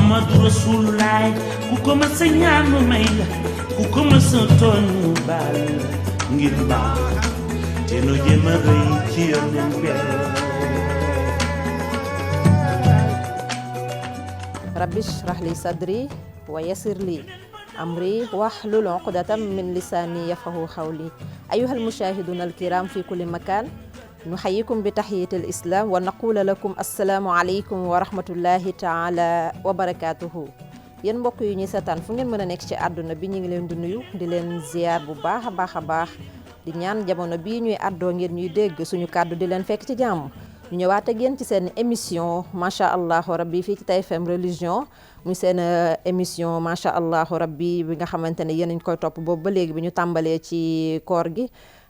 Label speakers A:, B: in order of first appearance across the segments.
A: Muhammadu Rasulullah ku ko ma sa ñaan mu may la ku ko ma sa tooñ mu baal ngir baax te nu jéem a rëy ci yónneen bi
B: rabbi shrah li sadri wa yassir li amri wahlul uqdatam min lisani yafqahu qawli ayyuhal mushahiduna alkiram fi kulli makan nuhayyikum bi tahiyatil islam wa naqulu lakum assalamu alaykum wa rahmatullahi taala wa barakatuhu yéen mbokk yi ñuy seetaan fu ngeen mën a nekk ci àdduna bi ñu ngi leen di nuyu di leen ziar bu baax a baax di ñaan jamono bii ñuy àddoo ngeen ñuy dégg suñu kàddu di leen fekk ci jàmm ñu ñëwaat ak yéen ci seen émission macha allah rabbi fii ci TFM religion muy seen émission macha allah rabbi bi nga xamante ne yéen a ngi koy topp boobu ba léegi bi ñu tàmbalee ci koor gi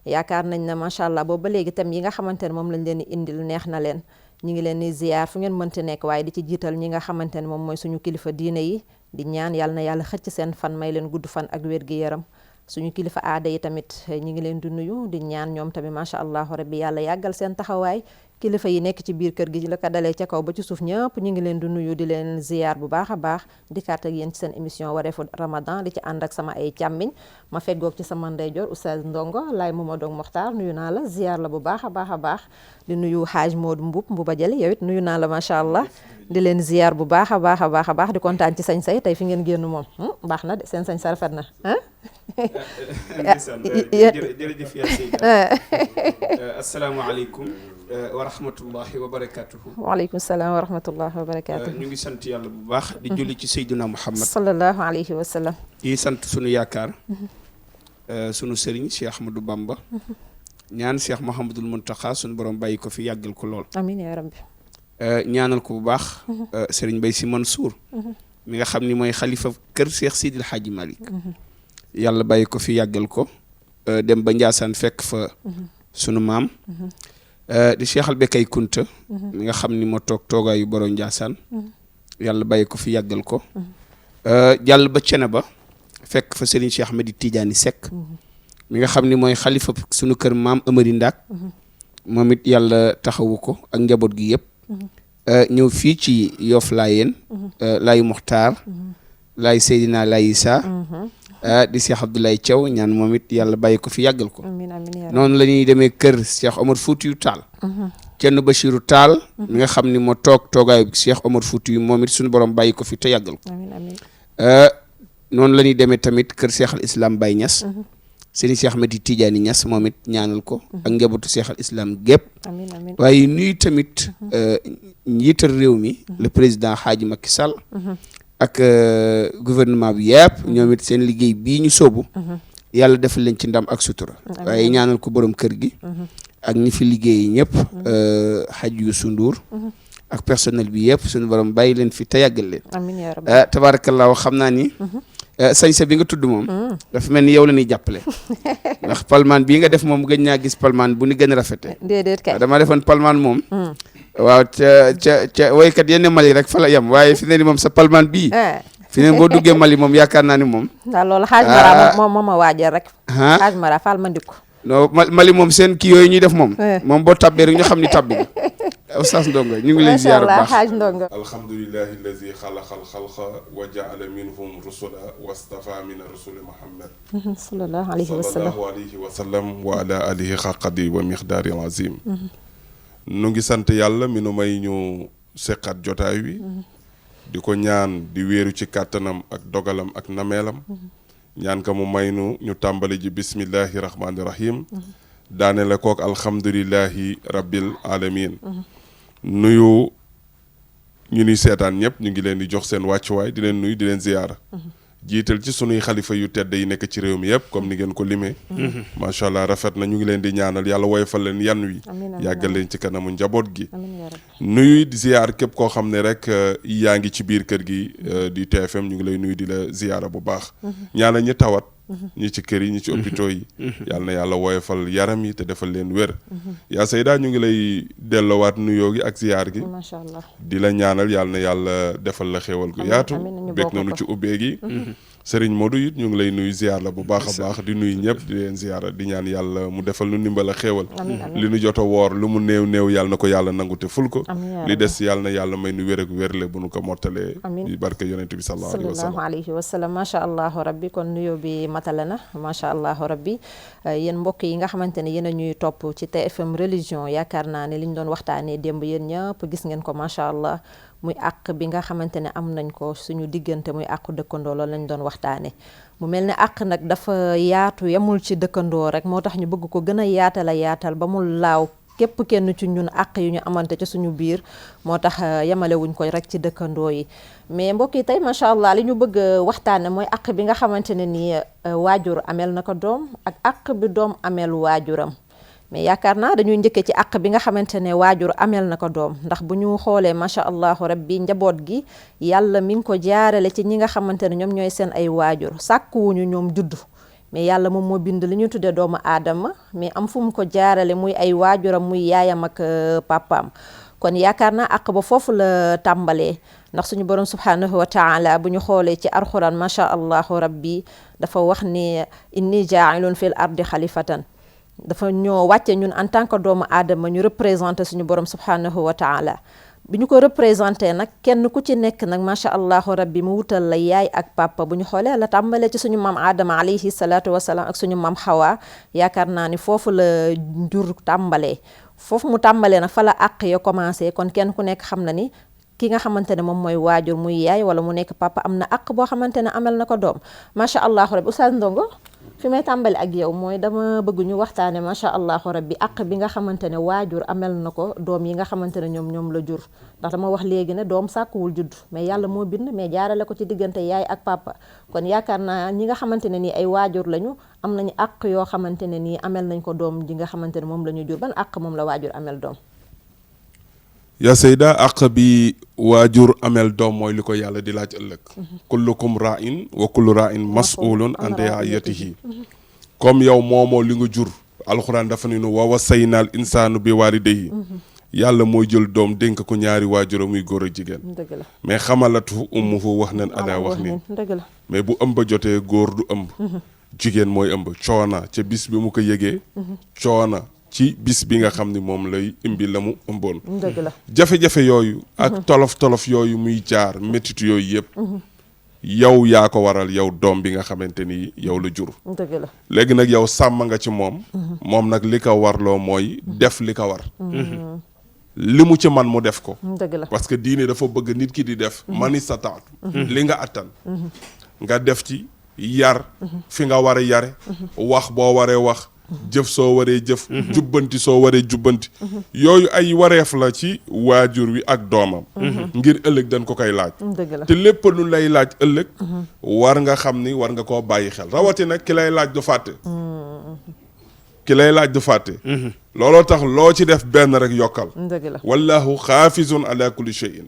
B: yaakaar nañ ne macha allah boobu ba léegi tam yi nga xamante ne moom lañ leen di indil neex na leen ñu ngi leen di ziar fu ngeen mënti nekk waaye di ci jiital ñi nga xamante ne moom mooy suñu kilifa diine yi di ñaan yàlla na yàlla xëcc seen fan may leen gudd fan ak wér gi yaram suñu kilifa aada yi tamit ñu ngi leen di nuyu di ñaan ñoom tamit macha allah rabbi yàlla yàggal seen taxawaay kilifa yi nekk ci biir kër gi la ko dalee ca kaw ba ci suuf ñëpp ñu ngi leen di nuyu di leen ziar bu baax a baax dikkaat ak yéen ci seen émission wareefu Ramadan di ci ànd ak sama ay càmmiñ ma feggoog ci sama ndeyjoor Oustaz Ndongo Laye Momadou Mokhtar nuyu naa la ziar la bu baax a baax di nuyu Haaj Modou Mbuba Jali yow it nuyu naa la macha allah di leen ziar bu baax a baax di kontaan ci sañ-say tey fi ngeen génn moom baax na de seen sañ sa rafet na
C: jërëjëf yaa Seyda asalaamaaleykum wa rahmatullahi wa barakatuhu
B: waaleykum salaam wa rahmatullahi wa barakatuhu
C: ñu ngi sant yàlla bu baax di julli ci Seydina Muhammad
B: sallallahu alayhi wa sallam
C: di sant sunu yaakaar sunu sëriñ Cheikh Ahmadou Bamba ñaan Cheikh Mouhamadul Muntaxa sunu borom bàyyi ko fi yàggal ko lool
B: amiin yaa rabbi
C: ñaanal ko bu baax sëriñ Bay Si Mansour mi nga xam ni mooy xalifa kër Cheikh Sidil Hadji Malick yàlla bàyyi ko fi yàggal ko dem ba Njaasaan fekk fa sunu maam di Cheikh Albekay Kunta mi nga xam ni moo toog toogaayu borom Njaasaan yàlla bàyyi ko fi yàggal ko jàll ba cene ba fekk fa Serigne Cheikh Ahmed Tidiane Seck mi nga xam ni mooy xalifa sunu kër maam Amari Ndak moom it yàlla taxawu ko ak njaboot gi yëpp ñëw fii ci Yoff Laayeen Laayu Muxtaar Laay Seydina Laay Isa di Cheikh Abdoulaye Thiaw ñaan moom it yàlla bàyyi ko fi yàggal ko noonu la ñuy demee kër Cheikh Omar Foutiyou Tall Cerno Bachirou Tall mi nga xam ni moo toog toogaayu Cheikh Omar Foutiyou moom it suñu borom bàyyi ko fi te yàggal ko noonu la ñuy demee tamit kër Cheikh al Islam Baye Niass Serigne Cheikh Ahmed Tidiane Niass moom it ñaanal ko ak njabootu Cheikh al Islam gépp waaye nuyu tamit njiital réew mi le président Hadji Macky Sall ak gouvernement bi yëpp ñoom it seen liggéey bii ñu sóobu yàlla defal leen ci ndam ak sutura waaye ñaanal ko borom kër gi ak ñi fi liggéey ñëpp Hadji Youssou Ndour ak personnel bi yëpp suñu borom bàyyi leen fi te yàggal leen tabaarakallaahu xam naa ni sañse bi nga tudd moom dafa mel ni yow la ñuy jàppale ndax palmaan bii nga def moom gëj naa gis palmaan bu ni gën a rafete
B: déedéet kay
C: dama defoon palmaan moom waaw ca woykat yenn Mali rek fa la yem waaye fi ne ni moom sa palmaan bii fi ne boo duggee Mali moom yaakaar naa ni moom
B: waaw loolu xaaj mara moom ma waajal rek xaaj mara faal ma ndikku
C: non Mali moom seen kii yooyu ñuy def moom boo tabbee rek ñu xam ni tabbi Oustaz Ndongo ñu ngi lay ziar bu baax
B: xaaj Ndongo
D: alhamdulillahi allazi xalaqal xalqa wa jaala minhum rusula wastafa min rusuli Muhammad
B: sallallahu alayhi wa sallam
D: wa ala alihi xaqadi wa miqdaari azim nu ngi sant yàlla mi nu may ñu seqat jotaay wi di ko ñaan di wéeru ci kàttanam ak dogalam ak nameelam ñaan ka mu may nu ñu tàmbali ji bismillahi rahmaani rahim daane la kook alhamdulillahi rabbil alamin nuyu ñu ni seetaan ñëpp ñu ngi leen di jox seen wàccuwaay di leen nuyu di leen ziyaara jiital ci sunuy xalifa yu tedd yi nekk ci réew mi yëpp comme ni ngeen ko limee macha allah rafet na ñu ngi leen di ñaanal yàlla woyofal leen yan wi yàggal leen ci kanamu njaboot gi nuyu di ziyaar képp koo xam ne rek yaa ngi ci biir kër gi di TFM ñu ngi lay nuyu di la ziyaara bu baax ñaanal ñi tawat ñi ci kër yi ñi ci hôpitaux yi yàlla na yàlla woyofal yaram yi te defal leen wér yaa Seyda ñu ngi lay delloowaat nuyoo gi ak ziyaar gi
B: macha allah
D: di la ñaanal yàlla na yàlla defal la xéewal gu yaatu bég nañu ci ubbee gi Serigne Modou it ñu ngi lay nuyu ziar la bu baax a baax di nuyu ñëpp di leen ziara di ñaan yàlla mu defal nu ndimbal a xéewal li nu jot a woor lu mu néew yàlla na ko yàlla nangu te ful ko li des yàlla na yàlla may nu wér ak wérle bu nu ko mottalee di barke yonent bi sallallahu
B: alayhi wa sallam macha allahu rabbi kon nuyoo bi matale na macha allahu rabbi yéen mbokk yi nga xamante ne yéen a ñuy topp ci TFM religion yaakaar naa ne li ñu doon waxtaanee démb yéen ñëpp gis ngeen ko macha allah muy àq bi nga xamante ne am nañ ko suñu diggante muy àqu dëkkandoo loolu lañ doon waxtaane mu mel ne àq nag dafa yaatu yemul ci dëkkandoo rek moo tax ñu bëgg ko gën a yaatal ba mu laaw képp kenn ci ñun àq yu ñu amante ci suñu biir moo tax yemale wuñ ko rek ci dëkkandoo yi mais mbokk yi tey macha allah li ñu bëgg waxtaane mooy àq bi nga xamante ne nii waajur amel na ko doom ak àq bi doom amel waajuram mais yaakaar naa dañuy njëkkee ci àq bi nga xamante ne waajur amel na ko doom ndax bu ñu xoolee macha allahu rabbi njaboot gi yàlla mi ngi ko jaarale ci ñi nga xamante ne ñoom ñooy seen ay waajur sàkkuwuñu ñoom juddu mais yàlla moom moo bind li ñu tuddee doomu aadama mais am fu mu ko jaarale muy ay waajuram muy yaayam ak papaam kon yaakaar naa àq ba foofu la tàmbalee ndax suñu borom subhanahu wa taala bu ñu xoolee ci alxuraan macha allahu rabbi dafa wax ni inni jaailun fil ardi xalifatan dafa ñoo wàcce ñun en tant que doomu aadama ñu représenté suñu borom subhanahu wa taala bi ñu ko représenté nag kenn ku ci nekk nag macha allahu rabbi mu wutal la yaay ak papa bu ñu xoolee la tàmbalee ci suñu maam aadama alayhi salaatu wasalaam ak suñu maam xawa yaakaar naa ni foofu la jur tàmbalee foofu mu tàmbalee nag fa la àq ya commencé kon kenn ku nekk xam na ni ki nga xamante ne moom mooy waajur muy yaay wala mu nekk papa am na àq boo xamante ne amel na ko doom macha allahu rabbi Oustaz Ndongo fi may tàmbali ak yow mooy dama bëgg ñu waxtaane macha allahu rabbi àq bi nga xamante ne waajur amel na ko doom yi nga xamante ne ñoom la jur ndax dama wax léegi ne doom sàkkuwul judd mais yàlla moo bind mais jaarale ko ci diggante yaay ak papa kon yaakaar naa ñi nga xamante ne nii ay waajur lañu am nañu àq yoo xamante ne nii amel nañ ko doom ji nga xamante ne moom la ñu jur ban àq moom la waajur amel doom
D: yaa Seyda àq bi waajur amel doom mooy li ko yàlla di laaj ëllëg kullukum ra'in wa kullu ra'in mas'ulun an ra'iyatihi comme yow moomoo li nga jur alxuraan dafa ne nu wa wasaynaal insaanu bi waalidayhi yàlla mooy jël doom dénk ko ñaari waajur muy góor ak jigéen
B: dëgg la
D: mais xamalatu ummuhu wax nen ana wax ni
B: dëgg la
D: mais bu ëmb jotee góor du ëmb jigéen mooy ëmb coona ca bis bi mu ko yëgee coona ci bis bi nga xam ni moom lay imbi la mu ëmboon
B: dëgg la
D: jafe-jafe yooyu ak tolof-tolof yooyu muy jaar métit yooyu yëpp yow yaa ko waral yow doom bi nga xamante ni yow la jur
B: dëgg la
D: léegi nag yow sàmm nga ci moom nag li ko warloo mooy def li ko war li mu ci man mu def ko
B: dëgg la
D: parce que diine dafa bëgg nit ki di def mani sa taatu li nga attan nga def ci yar fi nga war a yare wax boo waree wax jëf soo waree jëf jubbanti soo waree jubbanti yooyu ay wareef la ci waajur wi ak doomam ngir ëllëg dañ ko koy laaj
B: dëgg la
D: te lépp lu lay laaj ëllëg war nga xam ni war nga koo bàyyi xel rawatina ki lay laaj du fàtte ki lay laaj du fàtte looloo tax loo ci def benn rek yokkal
B: dëgg la
D: wallahu xaafizun ala kulli shay'in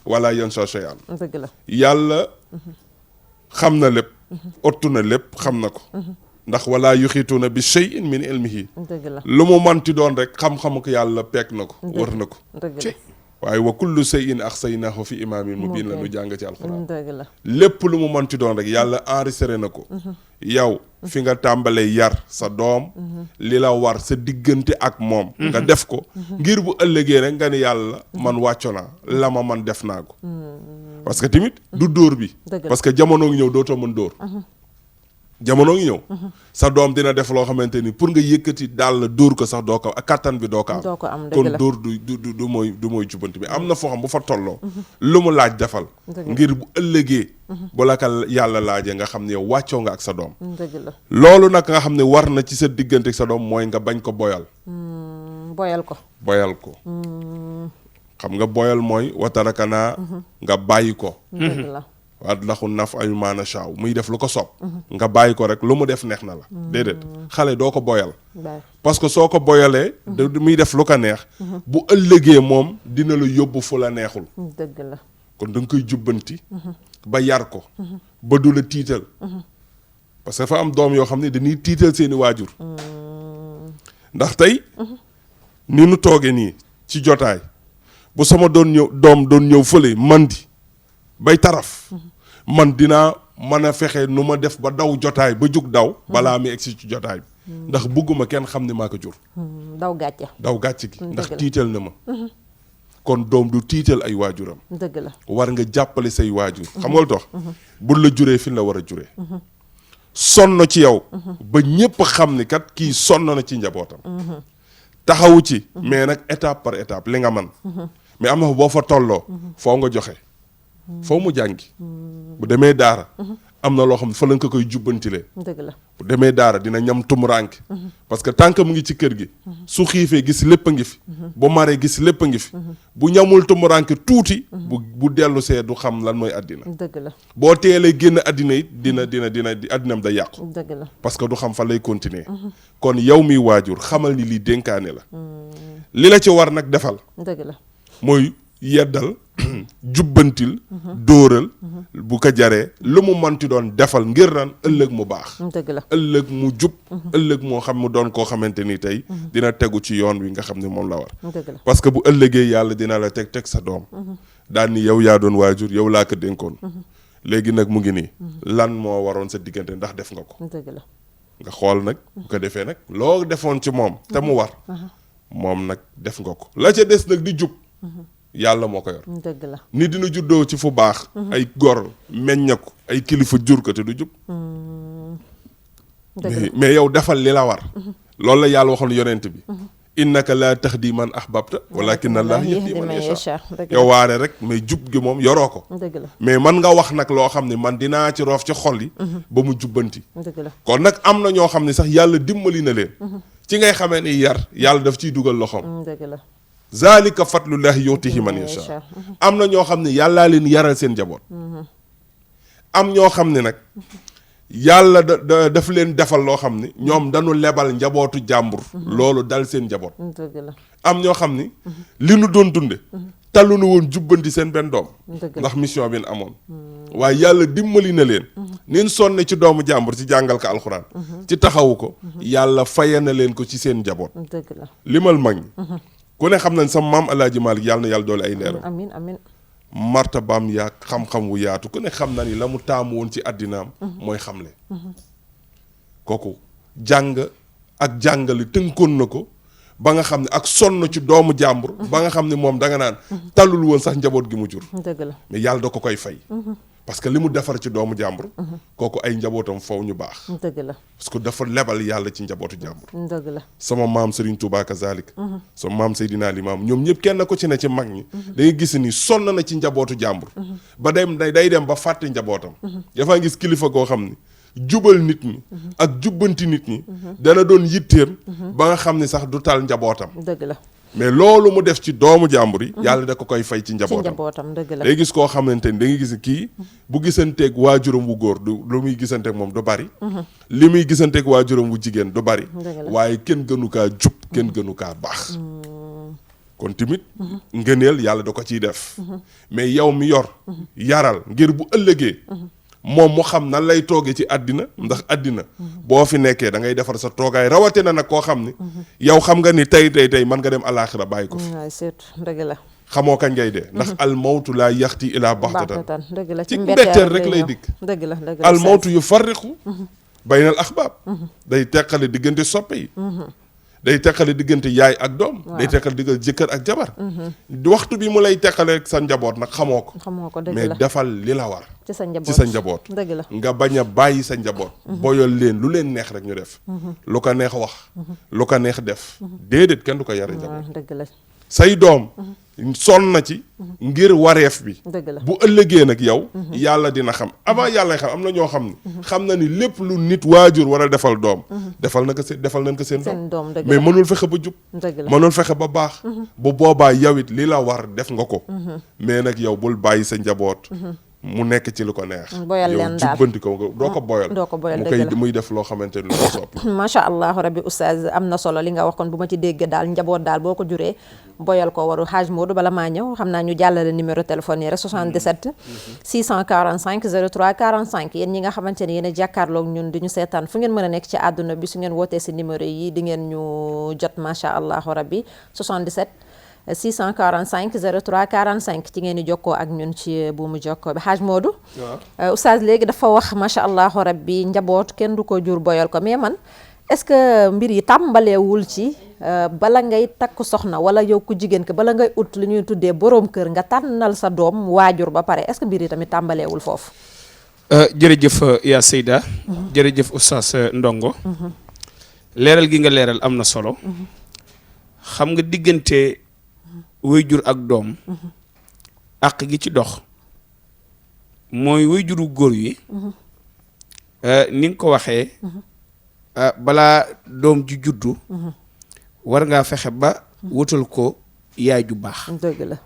D: wala yansa shay'an
B: dëgg la
D: yàlla xam na lépp ottu na lépp xam na ko ndax wala yuxiituuna bi shay'in min ilmihi
B: dëgg la
D: lu mu manti doon rek xam-xamu ko yàlla peek na ko wër na ko
B: dëgg la
D: waaye wa kullu shay'in ahsaynaahu fi imaamin mubiin la nu jàng ci alxuraan
B: dëgg la
D: lépp lu mu manti doon rek yàlla enregistré na ko yow fi nga tàmbalee yar sa doom li la war sa diggante ak moom nga def ko ngir bu ëllëgee rek nga ni yàlla man wàcco naa la ma man def naa ko parce que tamit du dóor bi parce que jamono ngi ñëw dootoo mën dóor jamono ngi ñëw sa doom dina def loo xamante ni pour nga yëkkati daal la dóor ko sax doo ko ak kattan bi doo ko am kon dóor du mooy jubbanti bi am na foo xam bu fa tolloo lu mu laaj defal ngir bu ëllëgee bu la ko yàlla laajee nga xam ne yow wàccoo nga ak sa doom
B: dëgg la
D: loolu nag nga xam ne war na ci sa diggante ak sa doom mooy nga bañ ko boyal boyal ko xam nga boyal mooy watarakanaa nga bàyyi ko
B: dëgg la
D: waa laxu naf ay maana shaaw muy def lu ko soob nga bàyyi ko rek lu mu def neex na la déedéet xale doo ko boyal parce que soo ko boyalee muy def lu ko neex bu ëllëgee moom dina la yóbbu fu la neexul
B: dëgg la
D: kon da nga koy jubbanti ba yar ko ba du la tiital parce que dafa am doom yoo xam ne dañuy tiital seeni waajur ndax tey ni nu tooge nii ci jotaay bu sama doom doon ñëw fële mandi bay taraf man dinaa mën a fexe nu ma def ba daw jotaay ba jug daw balaa mi egsi ci jotaay bi ndax bëgguma kenn xam ne maa ko jur
B: daw gàcce
D: gi ndax tiital na ma kon doom du tiital ay waajuram
B: dëgg la
D: war nga jàppale say waajur xam nga lu tax bul la juree fi la war a juree sonn ci yow ba ñépp xam ni kat kii sonn na ci njabootam taxawu ci mais nag étape par étape li nga man mais am na fa boo fa tolloo foo nga joxe foo mu jàngi bu demee daara am na loo xam ne fa lañ ko koy jubbantilee
B: dëgg la
D: bu demee daara dina ñam tumuraanke parce que tant que mu ngi ci kër gi su xiifee gis lépp a ngi fi bu maree gis lépp a ngi fi bu ñamul tumuraanke tuuti bu dellu see du xam lan mooy àddina
B: dëgg la
D: boo teelee génn àddina it dina àddinam da yàqu
B: dëgg la
D: parce que du xam fa lay continuer kon yow miy waajur xamal ni lii dénkaane la li la ci war nag defal
B: dëgg la
D: mooy yeddal jubbantil dóoral bu ko jaree lu mu manti doon defal ngir naan ëllëg mu baax
B: dëgg la
D: ëllëg mu jub ëllëg moo xam mu doon koo xamante ni tey dina tegu ci yoon wi nga xam ne moom la war
B: dëgg la
D: parce que bu ëllëgee yàlla dina la teg sa doom daal ni yow yaa doon waajur yow laa ko dénkoon léegi nag mu ngi nii lan moo waroon sa diggante ndax def nga ko
B: dëgg la
D: nga xool nag bu ko defee nag loo defoon ci moom te mu war moom nag def nga ko la ca des nag di jub yàlla moo ko yor
B: dëgg la
D: nit dina juddoo ci fu baax ay gor meñña ko ay kilifa jur ko te du jub mais yow defal li la war loolu la yàlla waxoon yonent bi innaka laa tahdi man ahbabta walakin Allah yahdi man yasha yow waare rek mais jub gi moom yoroo ko
B: dëgg la
D: mais man nga wax nag loo xam ne man dinaa ci roof ci xol yi ba mu jubbanti
B: dëgg la
D: kon nag am na ñoo xam ne sax yàlla dimbali na leen ci ngay xamee ni yar yàlla daf ciy dugal loxoom
B: dëgg la
D: zalika fadlullahi yutihi man yasha am na ñoo xam ne yàllaa leen yaral seen njaboot am ñoo xam ne nag yàlla daf leen defal loo xam ni ñoom dañu lebal njabootu jàmbur loolu dal seen njaboot
B: dëgg la
D: am ñoo xam ni li nu doon dunde tallu nu woon jubbanti seen benn doom ndax mission bi nu amoon waaye yàlla dimbali na leen nin sonne ci doomu jàmbur ci jàngal ko alxuraan ci taxawu ko yàlla faye na leen ko ci seen njaboot
B: dëgg la
D: limal mag ñi ku ne xam nañ sama maam Alaaji Maalik yàlla na yàlla doole ay leeram
B: amiin amiin
D: martabaam yaa xam-xam wu yaatu ku ne xam na ni la mu taamu woon ci àddinaam mooy xamle kooku jàng ak jàngale tënkoon na ko ba nga xam ne ak sonn ci doomu jàmbur ba nga xam ne moom da nga naan talul woon sax njaboot gi mu jur
B: dëgg la
D: mais yàlla da ko koy fay parce que li mu defar ci doomu jàmbur kooku ay njabootam faw ñu baax
B: dëgg la
D: parce que dafa lebal yàlla ci njabootu jàmbur
B: dëgg la
D: sama maam Serigne Touba kazalik sama maam Seydina Limam ñoom ñëpp kenn ko ci ne ci mag ñi da ngay gis ni sonn na ci njabootu jàmbur ba day dem ba fàtte njabootam dafaa gis kilifa goo xam ni jubal nit ñi ak jubbanti nit ñi dana doon yitteem ba nga xam ni sax du tal njabootam
B: dëgg la
D: mais loolu mu def ci doomu jàmbur yi yàlla da ko koy fay ci njabootam
B: dëgg la
D: day gis koo xamante ni da ngay gis kii bu gisanteeg waajuram wu góor du lu muy gisanteeg moom du bari li muy gisanteeg waajuram wu jigéen du bari waaye kenn gënu kaa jub kenn gënu kaa baax kon tamit ngëneel yàlla da ko ciy def mais yow mi yor yaral ngir bu ëllëgee moom mu xam nan lay toogee ci àddina ndax àddina boo fi nekkee da ngay defar sa toogaay rawatina nag koo xam ni yow xam nga ni tey mën nga dem alaaxira bàyyi ko fi
B: waaw surtout dëgg la
D: xamoo kañ ngay dee ndax almawtu laa yaxti ilaa baxtatan
B: dëgg la
D: ci mbetteel rek lay dikk
B: dëgg la
D: almawtu yu farriqu baynal axbaab day teqale diggante soppe yi day teqale diggante yaay ak doom day teqale diggante jëkkër ak jabar waxtu bi mu lay teqale sa njaboot nag xamoo ko
B: dëgg
D: mais
B: la
D: defal li la war
B: ci sa
D: njaboot
B: dëgg la
D: nga bañ a bàyyi sa njaboot boyal leen lu leen neex rek ñu def lu ko neex wax lu ko neex def déedéet kenn du ko yare njaboot
B: dëgg la
D: say doom sonn na ci ngir wareef bi
B: dëgg la
D: bu ëllëgee nag yow yàlla dina xam avant yàlla xam am na ñoo xam ni xam na ni lépp lu nit waajur war a defal doom defal nañ ko seen doom
B: dëgg
D: mais mënul fexe ba jub
B: dëgg la
D: mënul fexe ba baax bu boobaa yow it li la war def nga ko mais nag yow bul bàyyi sa njaboot mu nekk ci lu ko neex
B: boyal leen daal
D: jubbanti ko doo ko boyal mu koy muy def loo xamante ni lu ko sopp
B: macha allah rabbi oustaz am na solo li nga wax kon bu ma ci dégg daal njaboot daal boo ko juree boyal ko waru Haj Modou bala maa ñëw xam naa ñu jàllale numéro téléphone yi rek 77 645 03 45 yéen ñi nga xamante ne yéen a jàkkaarloog ñun di ñu seetaan fu ngeen mën a nekk ci àdduna bi su ngeen wootee si numéro yi di ngeen ñu jot macha allah rabbi 77 645 03 45 ci ngeen di jokkoo ak ñun ci buumu jokkoo bi Haj Modou. waaw oustaz léegi dafa wax macha allah rabbi njaboot kenn du ko jur boyal ko mais man est-ce que mbir yi tàmbaleewul ci bala ngay takk soxna wala yow ku jigéen ke bala ngay ut li ñuy tuddee boroom kër nga tànnal sa doom waajur ba pare est-ce que mbir yi tamit tàmbaleewul foofu.
C: jërëjëf yaa Seyda. jërëjëf oustaz Ndongo. leeral gi nga leeral am na solo. xam nga diggante waajur ak doom. àq gi ci dox. mooy waajuru góor yi. ni nga ko waxee. balaa doom ju juddu. war ngaa fexe ba wutal ko yaay ju baax.
B: dëgg la.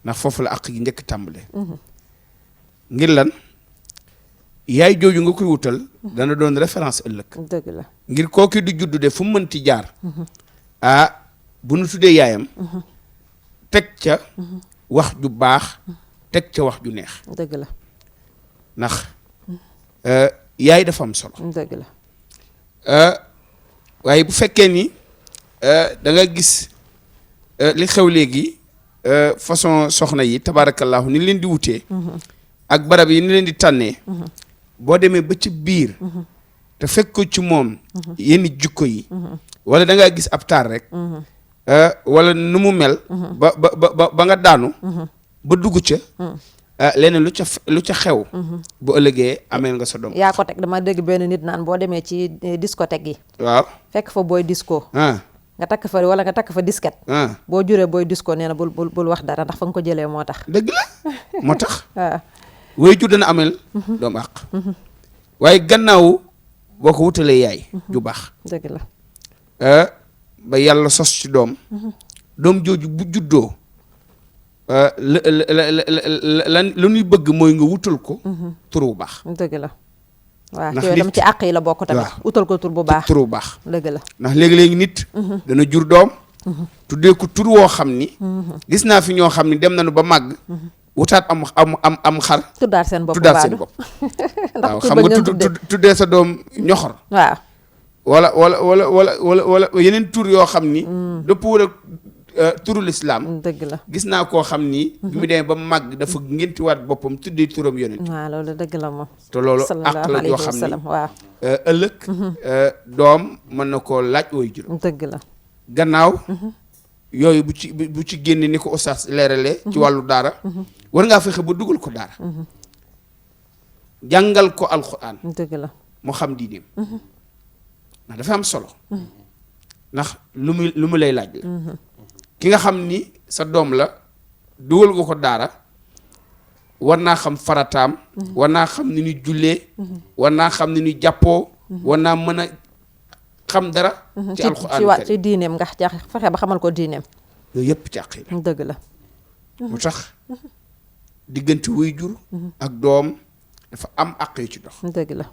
C: ndax foofu la àq gi njëkk tàmbale. ngir lan yaay jooju nga koy wutal. dana doon référence ëllëg.
B: dëgg la.
C: ngir kooki du juddu de fu mu mënti jaar. bu nu tuddee yaayam. teg ca wax ju baax. teg ca wax ju neex.
B: dëgg la.
C: ndax yaay dafa am solo.
B: dëgg la.
C: waaye bu fekkee ni da nga gis li xew léegi façon soxna yi tabaarakallaahu ni leen di wutee. ak barab yi ni leen di tànnee. boo demee ba ci biir. te fekk ko ci moom. yenn jukko yi. wala da ngaa gis ab taar rek. wala nu mu mel. ba nga daanu. ba dugg ca. leneen lu ca xew. bu ëllëgee amee nga sa doom.
B: yaa ko teg dama dégg benn nit naan boo demee ci discothèque yi.
C: waaw
B: fekk fa booy disco. nga takk fa wala nga takk fa disquette. boo juree booy disco nee na bul wax dara ndax fa nga ko jëlee moo tax.
C: dëgg la moo tax.
B: waaw
C: waajur dana amel. doomu àq. waaye gannaaw boo ko wutalee yaay. ju baax.
B: dëgg la.
C: ba yàlla sos ci doom. doom jooju bu juddoo. lan lu ñuy bëgg mooy nga wutal ko. tur bu baax.
B: dëgg la. waaw
C: ndax
B: yooyu dama ci àq yi la bokk tamit. utal ko tur bu baax
C: tur bu baax.
B: dëgg la.
C: ndax léegi-léegi nit. dana jur doom. tuddee ko tur woo xam ni. gis naa fi ñoo xam ni dem nañu ba màgg. wutaat am xar.
B: tuddaat seen bopp
C: tuddaat seen bopp. waaw xam nga tuddee sa doom ñoxor.
B: waaw.
C: wala yeneen tur yoo xam ni. dëppoo ak turu lislaam.
B: dëgg la.
C: gis naa koo xam ni. bi mu demee ba màgg dafa ngéntiwaat boppam tuddee turam yonent.
B: waaw loolu dëgg la moom.
C: te loolu àq la yoo xam ni
B: waaw.
C: ëllëg. doom mën na koo laaj way juróom.
B: dëgg la.
C: gannaaw. yooyu bu ci génne ni ko oustaz leeralee. ci wàllu daara. war ngaa fexe ba dugal ko daara. jàngal ko alxuraan.
B: dëgg la.
C: mu xam diineem. ndax dafa am solo. ndax lu mu lay laaj la. ki nga xam ni sa doom la dugal nga ko daara war naa xam farataam. war naa xam ni ñuy jullee. war naa xam ni ñuy jàppoo. war naa mën a xam dara. ci alxuraan
B: ci diineem nga fexe ba xamal ko diineem.
C: yooyu yëpp ci àq yi la.
B: dëgg la.
C: mu tax diggante waajur ak doom dafa am àq yu ci dox.
B: dëgg la.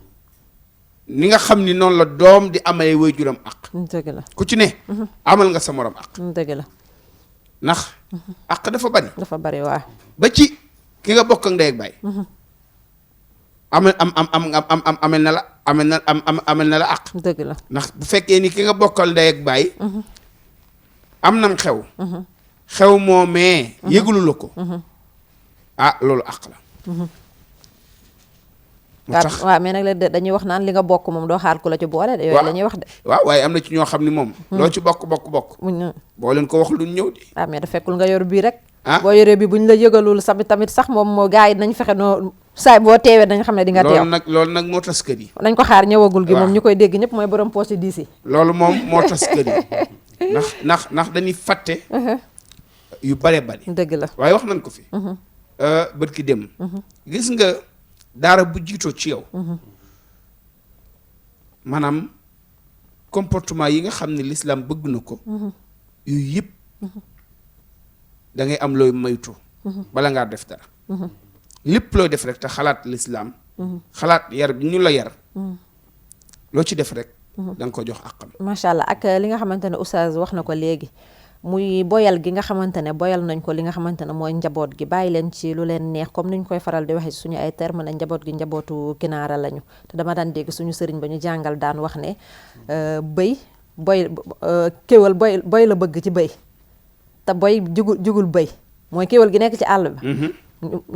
C: ni nga xam ni noonu la doom di amee waajuram àq.
B: dëgg la.
C: ku ci ne. amal nga sa morom àq.
B: dëgg la.
C: ndax àq dafa bari.
B: dafa bari waaw.
C: ba ci ki nga bokk ak ndey ak baay. amel na la àq.
B: dëgg la.
C: ndax bu fekkee ni ki nga bokkal ndey ak baay. am nam xew. xew moomee yëgulu la ko. loolu àq la. mu tax
B: waaw mais nag la dañuy wax naan li nga bokk moom doo xaar ku la ci boole de. yooyu la ñuy wax de.
C: waaw waaye am na ci ñoo xam ni moom. loo ci bokk. boo leen ko wax lu ñëw de.
B: mais da fekkul nga yor bii rek. boo yoree bi buñ la yëgalul tamit sax moom moo gars yi nañ fexe noo saay boo teewee dañ xam ne di nga teew.
C: loolu nag moo tas kër yi.
B: nañ ko xaar ñëwagul gi moom ñu koy dégg ñëpp mooy borom poche diis yi.
C: loolu moom moo tas kër yi ndax dañuy fàtte. yu bare bari.
B: dëgg la.
C: waaye wax nañ ko fi. bët ki dem. gis nga daara bu jiitoo ci yow. maanaam comportement yi nga xam ne l'islam bëgg na ko. yooyu yëpp. da ngay am looy moytu. bala ngaa def dara. lépp looy def rek te xalaat l'islam. xalaat yar bi ñu la yar. loo ci def rek. da nga ko jox àqam.
B: macha allah ak li nga xamante ne oustaz wax na ko léegi. muy boyal gi nga xamante ne boyal nañ ko li nga xamante ne mooy njaboot gi bàyyi leen ci lu leen neex comme niñ koy faral di waxee suñu ay terme ne njaboot gi njabootu ginaara lañu te dama daan dégg suñu sëriñ ba ñu jàngal daan wax ne kéwal boy la bëgg ci bëy te boy jugul bëy mooy kéwal gi nekk ci àll bi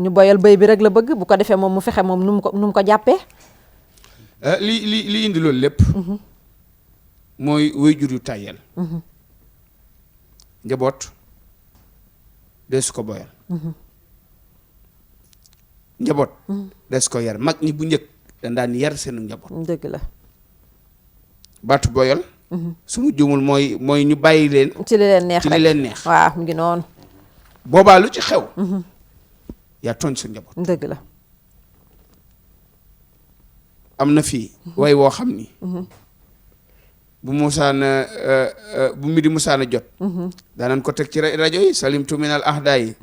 B: ñu boyal bëy bi rek la bëgg bu ko defee moom mu fexe moom nu mu ko jàppee
C: li indi loolu lépp mooy waajur yu tàyyel njaboot des ko boyal njaboot des ko yar mag ñi bu njëkk dañ daan yar seenu njaboot
B: dëgg la
C: baatu boyal su mu jumul mooy ñu bàyyi leen
B: ci li leen neex
C: ci li leen neex
B: waaw mu ngi noonu
C: boobaa lu ci xew yaa tooñ su njaboot
B: dëgg la
C: am na fii way woo xam ni bu musaana bu midi musaana jot daanañ ko teg ci rajo yi salimtu minal ahda yi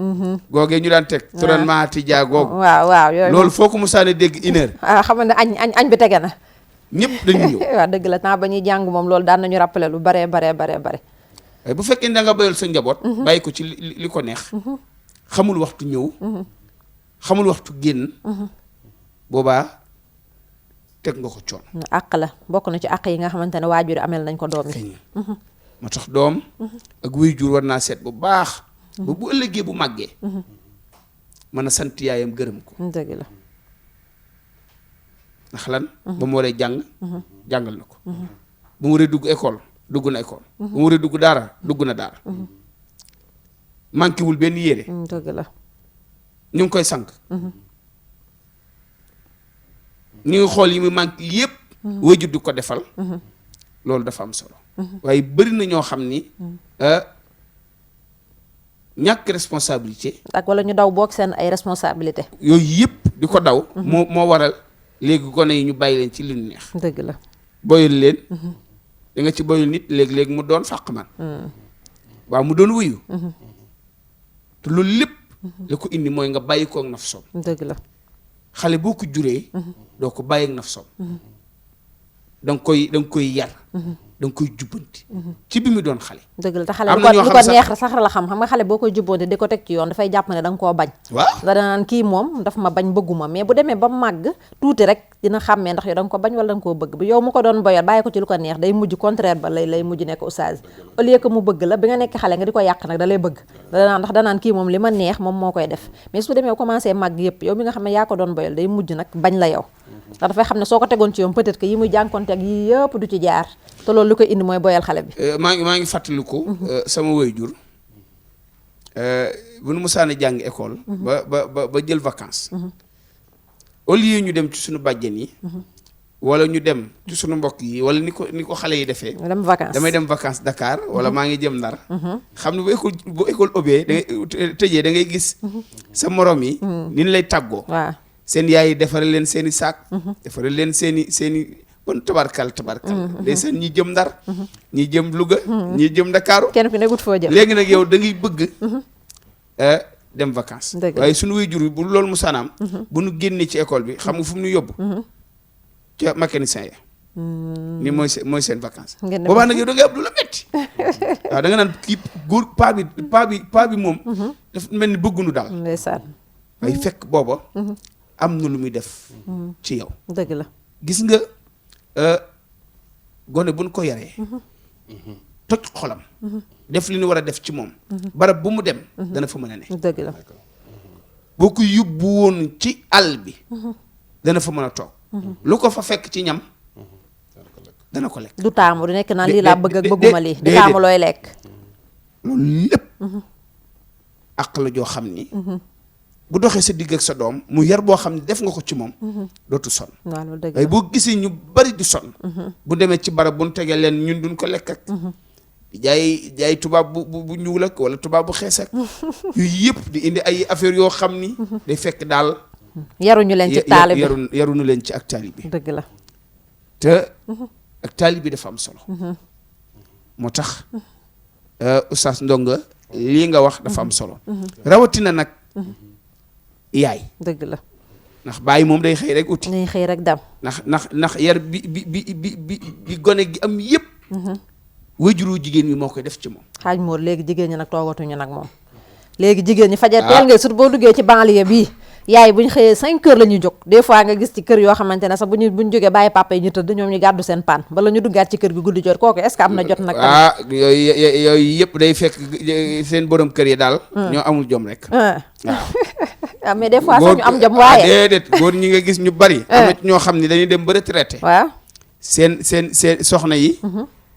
C: googee ñu daan teg turan maati jaa googu
B: waaw yooyu
C: loolu foo ko musaana dégg une heure
B: xam ne añ bi tege na
C: ñëpp dañu ñëw
B: waaw dëgg la temps ba ñuy jàng moom loolu daan nañu rappelé lu bare
C: waaye bu fekkee da nga bayal sa njaboot bàyyi ko ci li ko neex xamul waxtu ñëw xamul waxtu génn boobaa teg nga ko coon
B: àq la bokk na ci àq yi nga xamante ne waajur yi amel nañ ko doom yi
C: moo tax doom ak waajur war naa seet bu baax ba bu ëllëgee bu màggee mën a sant yaayam gërëm ko
B: dëgg la
C: ndax lan ba mu waree jàng jàngal na ko ba mu waree dugg école dugg na école ba mu waree dugg daara dugg na daara manqué wul benn yére
B: dëgg la
C: ñu ngi koy sànq ñu ngi xool yi mu manqué yépp waajur du ko defal loolu dafa am solo waaye bëri na ñoo xam ni ñàkk responsabilité
B: ak wala ñu daw boog seen ay responsabilité
C: yooyu yëpp di ko daw moo waral léegi gone yi ñu bàyyi leen ci li ñu neex
B: dëgg la
C: boyul leen da nga ci boyul nit léegi-léegi mu doon fàq man waaw mu doon wuyu te loolu lépp la ko indi mooy nga bàyyi koog naf som
B: dëgg la
C: xale boo ko juree doo ko bàyyi ak naf som da nga koy yar da nga koy jubbanti ci bi mu doon xale
B: dëgg la te xale lu ko neex sax la xam nga xale boo koy jubbante di ko teg ci yoon dafay jàpp ne da nga koo bañ
C: waaw
B: da danaan kii moom daf ma bañ bëgguma mais bu demee ba màgg tuuti rek dina xàmmee ndax yow da nga ko bañ wala da nga koo bëgg bi yow mu ko doon boyal bàyyi ko ci lu ko neex day mujj contraire ba lay mujj nekk oustaz au lieu que mu bëgg la bi nga nekk xale nga di ko yàq nag da lay bëgg danaan kii moom li ma neex moom moo koy def mais su demee commencé màgg yëpp yow mi nga xam ne yaa ko doon boyal day mujj nag bañ la yow ndax dafay xam ne soo ko tegoon ci yoon peut-être que yi muy jànkonte ak yi yëpp du ci jaar te loolu lu koy indi mooy boyal xale bi
C: maa ngi fàttaliku sama waajur bu nu musaana jàng école ba jël vacances au lieu ñu dem ci suñu bàjjen yi wala ñu dem ci suñu mbokk yi wala ni ko xale yi defee damay dem vacances Dakar wala maa ngi jëm Ndar xam ne bu école ubbee da ngay tëjee da ngay gis sa morom yi ni ñu lay tàggoo
B: waaw
C: seen yaay yi defaral leen seen i saak defaral leen seen i bon tabarkal day seen ñi jëm Ndar ñi jëm Louga ñi jëm Ndakaaru
B: kenn ku nekkut foo jëm
C: léegi nag yow da ngay bëgg dem vacances waaye suñu waajur yi bu loolu mu sanaam bu nu génnee ci école bi xam nga fu mu nu yóbbu ca mécanicien ya ni mooy seen vacances boobaa nag yow da ngay ab lu la metti waaw da nga naan kii góor paa bi moom daf mel ni bëggunu daal
B: ndeysaan
C: waaye fekk booba am na lu muy def ci yow
B: dëgg la
C: gis nga gone buñ ko yaree toj xolam def li ñu war a def ci moom barab bu mu dem dana fa mën a ne
B: dëgg la
C: boo ko yóbbu woon ci àll bi dana fa mën a toog lu ko fa fekk ci ñam dana ko lekk
B: du taamu du nekk naan lii laa bëgg ak bëgguma lii du taamu looy lekk
C: loolu lépp àq la joo xam ni bu doxee sa digg ak sa doom mu yar boo xam ne def nga ko ci moom dootu sonn
B: waaw loolu dëgg
C: waaye boo gisee ñu bari di sonn bu demee ci barab bu nu tegee leen ñun duñ ko lekk ak di jaay tubaab bu ñuul ak wala tubaab bu xees ak yooyu yëpp di indi ay affaire yoo xam ni day fekk daal
B: yaruñu leen ci taalibe
C: yaruñu leen ci ak taalibe
B: dëgg la
C: te ak taalibe dafa am solo moo tax oustaz Ndonga lii nga wax dafa am solo rawatina nag yaay
B: dëgg la
C: ndax bàyyi moom day xëy rek uti
B: day xëy rek dam
C: ndax yar bi gone gi am yëpp wajuru jigéen ñi moo koy def ci moom
B: xaaj moor léegi jigéen ñi nag toogatuñu nag moom léegi jigéen ñi fajar teel ngay surtout boo duggee ci banlieue bii yaay bu ñu xëyee 5 heures la ñuy jóg des fois nga gis ci kër yoo xamante ne sax bu ñu jógee bàyyi papa yi ñu tëdd ñoom ñu gàddu seen paan bala ñu duggaat ci kër gi guddi jot kooku est-ce que am na jot nag
C: yooyu yëpp day fekk seen borom kër yi daal ñoo amul jom rek waaw
B: mais des fois sax ñu am jom waaye
C: déedéet góor ñi nga gis ñu bari am na ñoo xam ne dañuy dem ba retraité
B: waaw
C: seen soxna yi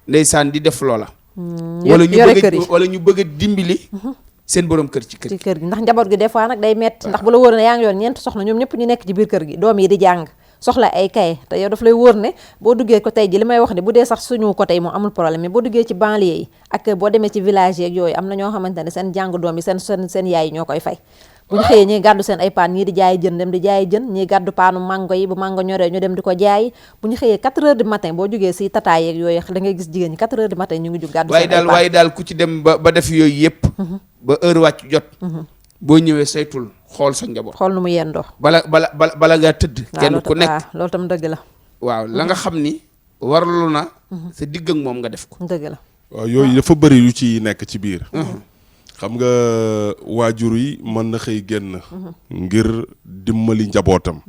C: ndeysaan di def loola wala ñu bëgg a dimbali seen borom kër ci kër
B: gi ndax njaboot gi des fois nag day metti ndax bu la wóor ne yaa ngi yoon ñeent soxna ñoom ñëpp ñu nekk ci biir kër gi doom yi di jàng soxla ay kaye te yow daf lay wóor ne boo duggee ko tey ji li may wax ne bu dee sax suñu côté yi moom amul problème mais boo duggee ci banlieue yi ak boo demee ci village yeeg yooyu am na ñoo xamante ne seen jàng doom yi seen yaay yi ñoo koy fay bu ñu xëyee ñii gàddu seen ay paan ñii di jaay jën dem di jaay jën ñii gàddu paanu mango yi bu mango ñoree ñu dem di ko jaay bu ñu xëyee 4 heures du matin boo jógee si tataay yeeg yooyu da ngay gis jigéen ñi 4 heures du matin ñu ngi jug gàddu seen ay paan
C: waaye daal ku ci dem ba def yooyu yëpp ba heure wàcc jot boo ñëwee saytul xool sa njaboot
B: xool nu mu yendoo
C: bala ngaa tëdd kenn ku nekk
B: loolu tam dëgg la
C: waaw la nga xam ni warlu na sa digg ak moom nga def ko
B: dëgg la
D: waaw yooyu dafa bëri yu ci nekk ci biir xam nga waajur yi mën na xëy génn ngir dimbali njabootam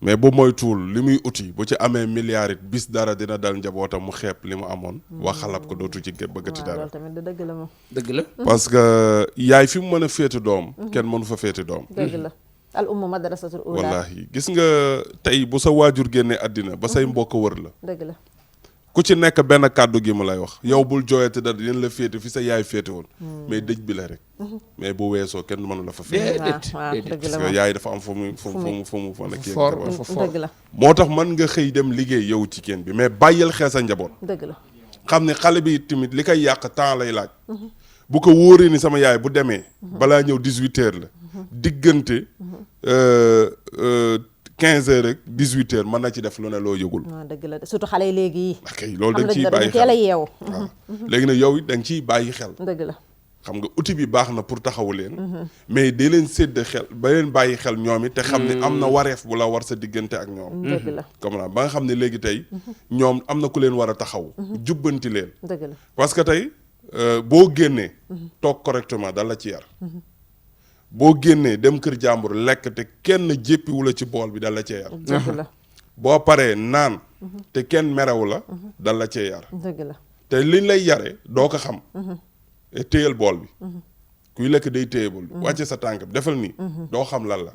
D: mais bu moytuwul li muy uti bu ci amee milliard it bis dara dina dal njabootam mu xeeb li mu amoon waxalab ko dootu ci bëggati dara
B: loolu tamit dëgg la moom
C: dëgg la
D: parce que yaay fi mu mën a féete doom kenn mënu fa féete doom
B: dëgg la al ummu madrasatul ula
D: wallaahi gis nga tey bu sa waajur génnee àddina ba say mbokk wër la
B: dëgg la
D: ku ci nekk benn kàddu gi mu lay wax yow bul jooyate dara dina la féete fi sa yaay féete woon mais dëj bi la rek mais bu weesoo kenn mënu la fa féete parce que yaay dafa am fu mu nekk
B: dëgg la
D: moo tax mën nga xëy dem liggéey yow ci kenn bi mais bàyyil xel sa njaboot
B: dëgg la
D: xam ne xale bi tamit li koy yàq temps lay laaj bu ko wóoree ni sama yaay bu demee balaa ñëw 18 heures la diggante 15 heures rek 18 heures mën na ci def lu ne loo yëgul.
B: waaw dëgg la surtout xale yi léegi yi.
D: ok loolu da nga ciy bàyyi xel
B: teel a yeewu.
D: waaw léegi nag yow it da nga ciy bàyyi xel.
B: dëgg la
D: xam nga outil bi baax na pour taxawu leen. mais di leen sédd xel ba leen bàyyi xel ñoom it te xam ne am na wareef bu la war sa diggante ak ñoom.
B: dëgg la
D: comme ba nga xam ne léegi tey ñoom am na ku leen war a taxaw. jubbanti leen.
B: dëgg la
D: parce que tey boo génnee. toog correctement dal la ci yar. boo génnee dem kër jàmbur lekk te kenn jéppiwu la ci bool bi dal la cee yar.
B: dëgg la
D: boo paree naan te kenn merewu la dal la cee yar.
B: dëgg la
D: te liñ lay yare doo ko xam. téyal bool bi. kuy lekk day téye bool bi. wàcce sa tànk bi defal nii. doo xam lan la.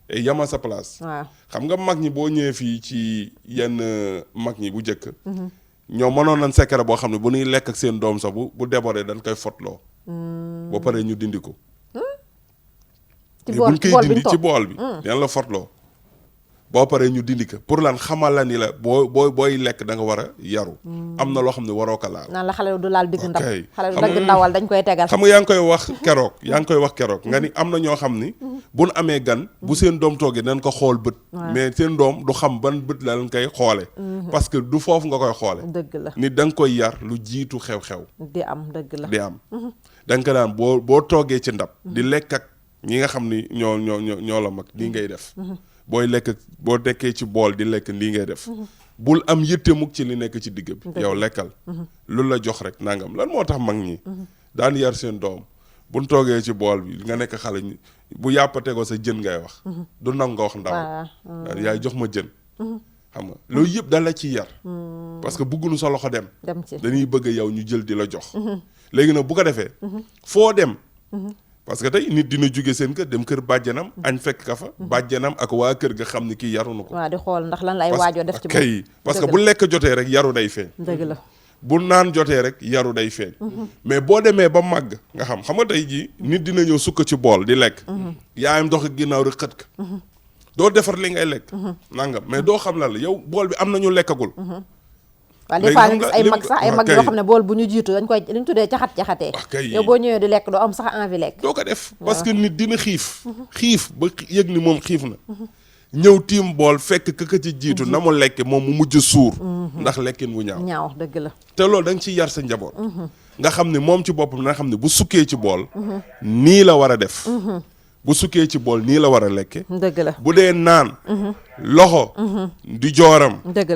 D: et yamal sa place.
B: waaw
D: xam nga mag ñi boo ñëwee fii ci yenn mag ñi bu njëkk. ñoom mënoon nañ secret boo xam ne bu ñuy lekk ak seen doom sax bu débordé dañ koy fotloo. ba pare ñu dindi ko.
B: ci bool
D: buñ koy dindi ci bool bi yan la fotloo boo paree ñu dindi ko pour lan xamal la ni la booy lekk da nga war a yaru am na loo xam ne waroo ko laal
B: naan la xale du laal digg ndab xale du dagg ndawal dañ koy tegal
D: xam nga yaa ngi koy wax keroog nga ni am na ñoo xam ni buñ amee gan bu seen doom toogee nañ ko xool bët mais seen doom du xam ban bët la lañ koy xoole parce que du foofu nga koy xoole
B: dëgg la
D: nit da nga koy yar lu jiitu xew-xew
B: di am dëgg la
D: di am da nga ko daan boo toogee ci ndab di lekk ak ñi nga xam ni ñoo la mag lii ngay def booy lekk boo tekkee ci bool di lekk lii ngay def bul am yëtte mukk ci li nekk ci digg bi yow lekkal lu la jox rek nangam lan moo tax mag ñi daan yar seen doom buñ toogee ci bool bi nga nekk xale bu yàppatee ko sa jën ngay wax du nangu nga wax ndaw yaay jox ma jën xam nga loolu yëpp daal la ci yar parce que bëgguñu sa loxo dem dañuy bëgg yow ñu jël di la jox léegi nag bu ko defee foo dem parce que tey nit dina jóge seen kër dem kër bàjjanam añ fekk ka fa bàjjanam ak waa kër ga xam ni kii yaruñu ko
B: waaw di xool ndax lan lay waajoo def ci
D: kay parce que bu lekk jotee rek yaru day feeñ
B: dëgg la
D: bu naan jotee rek yaru day feeñ mais boo demee ba màgg nga xam nga tey jii nit dina ñëw sukk ci bool di lekk yaayam dox ginnaaw rek xët ka doo defar li ngay lekk nangam mais doo xam lan la yow bool bi am na ñu lekkagul
B: waaw des fois nga gis ay mag sax ay mag yoo xam ne bool bu ñu jiitu dañ koy li ñu tuddee caxatee yow boo ñëwee di lekk doo am sax envie lekk
D: doo ko def parce que nit dina xiif ba yëg ni moom xiif na ñëw tiim bool fekk ka ci jiitu na mu lekke moom mu mujj suur ndax lekkin wu ñaaw
B: dëgg la
D: te loolu da nga ciy yar sa njaboot nga xam ne moom ci boppam nga xam ne bu sukkee ci bool nii la war a def bu sukkee ci bool nii la war a lekke
B: dëgg la
D: bu dee naan loxo di jooram
B: dëgg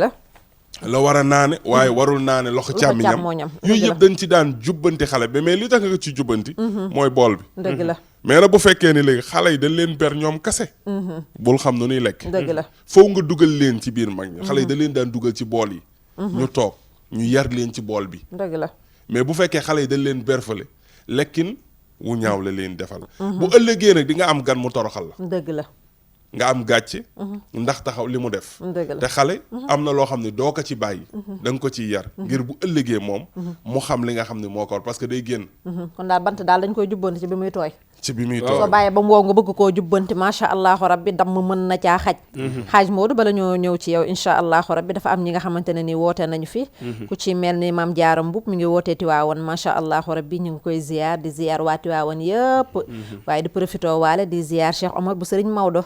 B: la
D: war a naane waaye warul naane loxo càmmiñam yooyu yëpp dañ ci daan jubbanti xale bi mais li tax nga ci jubbanti mooy bool bi
B: dëgg la
D: mais nag bu fekkee ni léegi xale yi dañ leen ber ñoom kase. bul xam nu ñuy lekk.
B: dëgg la
D: foo nga dugal leen ci biir mag ñi. xale yi dañ leen daan dugal ci bool yi. ñu toog ñu yar leen ci bool bi.
B: dëgg la
D: mais bu fekkee xale yi dañ leen berfale lekkin wu ñaaw la leen defal. bu ëllëgee nag di nga am gan mu toroxal la.
B: dëgg la
D: nga am gàcce. ndax taxaw li mu def.
B: dëgg la
D: te xale. am na loo xam ne doo ko ci bàyyi. da nga ko ciy yar. ngir bu ëllëgee moom. mu xam li nga xam ne moo ko war parce que day génn.
B: kon daal bant daal dañ koy jubbanti ci bi muy tooy.
D: ci bi muy
B: soo
D: toog
B: bàyyee ba mu wow nga bëgg koo jubbanti macha allahu rabbi damm mën na caa xaj. xaaj Modou bala ñoo ñëw ci yow incha allahu rabbi dafa am ñi nga xamante ne ni woote nañu fi. ku ci mel ni maam Jaara Mbub mi ngi wootee Tiwaawan macha allahu rabbi ñu ngi koy ziar di ziar waa Tiwaawan yëpp. waaye di profité waale di ziar Cheikh Omar bu Sëriñ Maodo.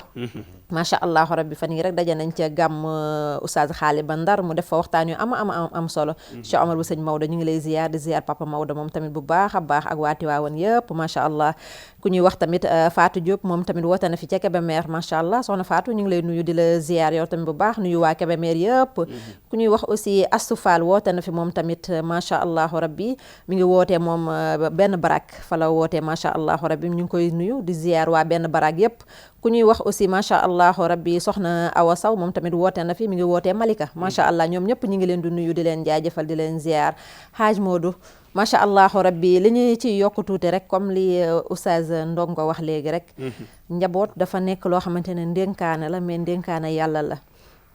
B: macha allahu rabbi fan yi rek daje nañ ca gàmm Oustaz Xaali ba Ndar mu def fa waxtaan yu am solo. Cheikh Omar bu Sëriñ Maodo ñu ngi lay ziar di ziar papa Maodo moom tamit bu baax a baax ak waa Tiwaawan yëpp macha allah. ku ñuy wax tamit Fatou Diop moom tamit woote na fi ca Kébémer macha allah soxna Fatou ñu ngi lay nuyu di la ziar yow tamit bu baax nuyu waa Kébémer yëpp. ku ñuy wax aussi Astou Fall woote na fi moom tamit macha allahu rabbi mi ngi wootee moom benn barak fa la wootee macha allahu rabbi ñu ngi koy nuyu di ziar waa benn barak yëpp. ku ñuy wax aussi macha allahu rabbi soxna Awa Saw moom tamit woote na fi mi ngi wootee Malika macha allah ñoom ñëpp ñu ngi leen di nuyu di leen jaajëfal di leen ziar Haaj Modou macha allahu rabbi li ñu ci yokk tuuti rek comme li Oustaz Ndongo wax léegi rek. njaboot dafa nekk loo xamante ne ndénkaane la mais ndénkaane yàlla la.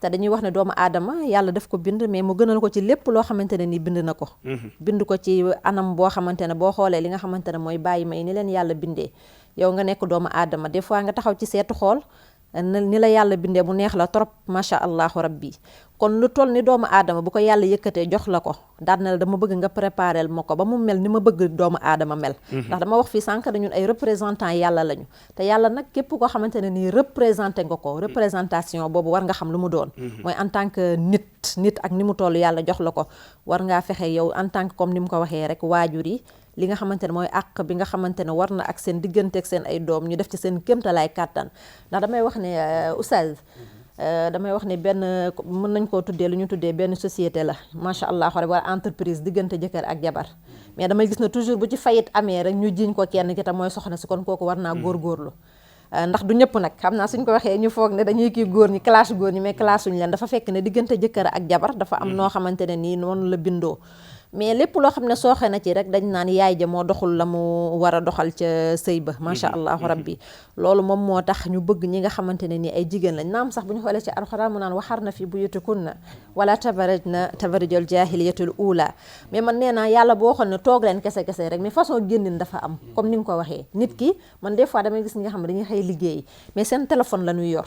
B: te dañuy wax ne doomu aadama yàlla daf ko bind mais mu gënal ko ci lépp loo xamante ne ni bind na ko. bind ko ci anam boo xamante ne boo xoolee li nga xamante ne mooy bàyyi may ni leen yàlla bindee. yow nga nekk doomu aadama des fois nga taxaw ci seetu xool ni la yàlla bindee mu neex la trop macha allahu rabbi kon lu toll ni doomu aadama bu ko yàlla yëkkatee jox la ko daan na la dama bëgg nga préparel ma ko ba mu mel ni ma bëgg doomu aadama mel. ndax dama wax fii sànq dañun ay représentant yàlla lañu te yàlla nag képp koo xamante ne nii représenté nga ko représentation boobu war nga xam lu mu doon. mooy en tant que nit ak ni mu toll yàlla jox la ko war ngaa fexe yow en tant que comme ni mu ko waxee rek waajur yi. li nga xamante ne mooy àq bi nga xamante ne war na ak seen diggante ak seen ay doom ñu def ci seen kéemtalaay kàttan ndax damay wax ne oustaz damay wax ne benn mën nañ koo tuddee lu ñu tuddee benn société la macha allah wala entreprise diggante jëkkër ak jabar mais damay gis ne toujours bu ci fayit amee rek ñu jiiñ ko kenn ki te mooy soxna si kon kooku war naa góorgóorlu ndax du ñëpp nag xam naa suñ ko waxee ñu foog ne dañuy kii góor ñi classe góor ñi mais classe suñu leen dafa fekk ne diggante jëkkër ak jabar dafa am noo xamante ne nii noonu la bindoo mais lépp loo xam ne sooxe na ci rek dañ naan yaay ja moo doxul la mu war a doxal ca sëy ba macha allahu rabbi loolu moom moo tax ñu bëgg ñi nga xamante ne nii ay jigéen lañ naam sax bu ñu xoolee ci alxuraan mu naan waxar na fi buyutikunna wala tabarajna tabarujal jaahiliyatul ula mais man nee naa yàlla boo xool ne toog leen kese rek mais façon génnin dafa am comme ni nga ko waxee nit ki man des fois damay gis ñi nga xam ne dañuy xëy liggéey mais seen téléphone la ñuy yor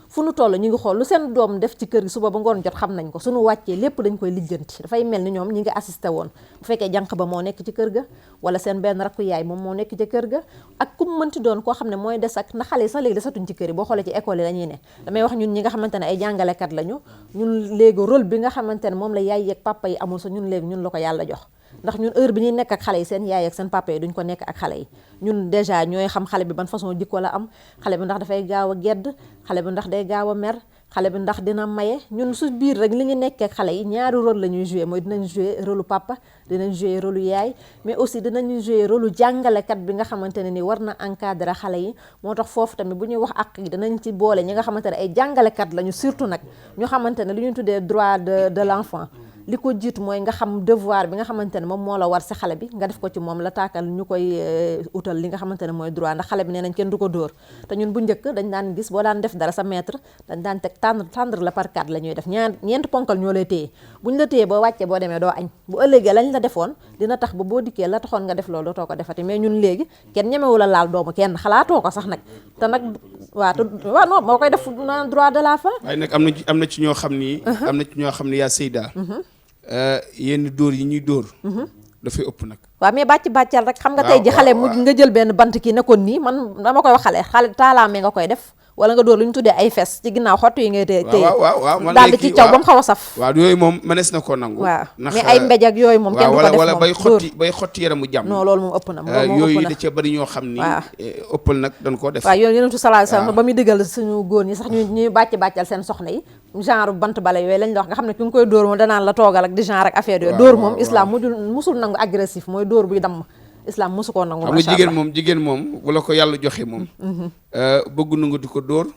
B: fu nu toll ñu ngi xool lu seen doom def ci kër gi suba ba ngoon jot xam nañ ko suñu wàccee lépp dañ koy lijjanti dafay mel ni ñoom ñi ngi assisté woon bu fekkee jànq ba moo nekk ci kër ga wala seen benn rakku yaay moom moo nekk ci kër ga ak ku mu mënti doon koo xam ne mooy des ak na xale yi sax léegi desatuñ ci kër yi boo xoolee ci école yi la ñuy ne damay wax ñun ñi nga xamante ne ay jàngalekat lañu ñun léegi rôle bi nga xamante ne moom la yaay yeeg papa yi amul sax ñun léegi ñun la ko yàlla jox ndax ñun heure bi ñuy nekk ak xale yi seen yaay ak seen papa yi duñ ko nekk ak xale yi ñun déjà ñooy xam xale bi ban façon jikko la am xale bi ndax dafay gaaw a gedd xale bi ndax day gaaw a mer xale bi ndax dina maye ñun su biir rek li ñu nekkee ak xale yi ñaari rôle la ñuy joué mooy dinañ joué rôle papa dinañ joué rôle yaay mais aussi dinañu joué rôle jàngalekat bi nga xamante ne ni war na encadrer xale yi moo tax foofu tamit bu ñuy wax àq yi dinañ ci boole ñi nga xamante ne ay jàngalekat lañu surtout nag ñu xamante ne li ñu tuddee droit de l'enfant li ko jiitu mooy nga xam devoir bi nga xamante ne moom moo la war si xale bi nga def ko ci moom la taakal ñu koy utal li nga xamante ne mooy droit ndax xale bi nee nañ kenn du ko dóor te ñun bu njëkk dañ daan gis boo daan def dara sa maître dañ daan teg tendre la par 4 la ñuy def ñeent ponkal ñoo lay téye buñ la téye boo wàccee boo demee doo añ bu ëllëgee lañ la defoon dina tax ba boo dikkee la taxoon nga def loolu dootoo ko defati mais ñun léegi kenn ñemewu la laal doomu kenn xalaatoo ko sax nag te nag waaw non moo koy def naan droit de la femme
C: waaye nag am na ci ñoo xam ni am na ci ñoo xam ni yaa Seyda yenn dóor yi ñuy dóor dafay ëpp nag
B: waaw mais bàccal rek xam nga tey ji xale mu nga jël benn bant kii nekkoon nii man dama koy wax xale taalaamee nga koy def wala nga dóor lu ñu tuddee ay fes ci ginnaaw xottu yi ngay téye
C: waaw
B: daal di ci caw ba mu xaw a saf
C: waaw yooyu moom mënees na koo nangu
B: waaw mais ay mbéj ak yooyu moom kenn du ko def
C: wala bay xotti yaramu jàmm
B: non loolu moom ëpp na
C: yooyu da ca bari ñoo xam ni ëppal nag dañ koo def
B: waaw yoon yonentu sallallahu alayhi wasallam ba muy digal suñu góor ñi sax ñuy bàccal seen soxna yi genre bant bale yooyu lañ la wax nga xam ne ki nga koy dóor moom danaan la toogal ak di genre ak affaire yooyu dóor moom islam musul nangu agressif mooy dóor buy damm islam mosu koo nangu.
C: xam nga jigéen moom bu la ko yàlla joxe moom. bëgg nu nga di ko dóor.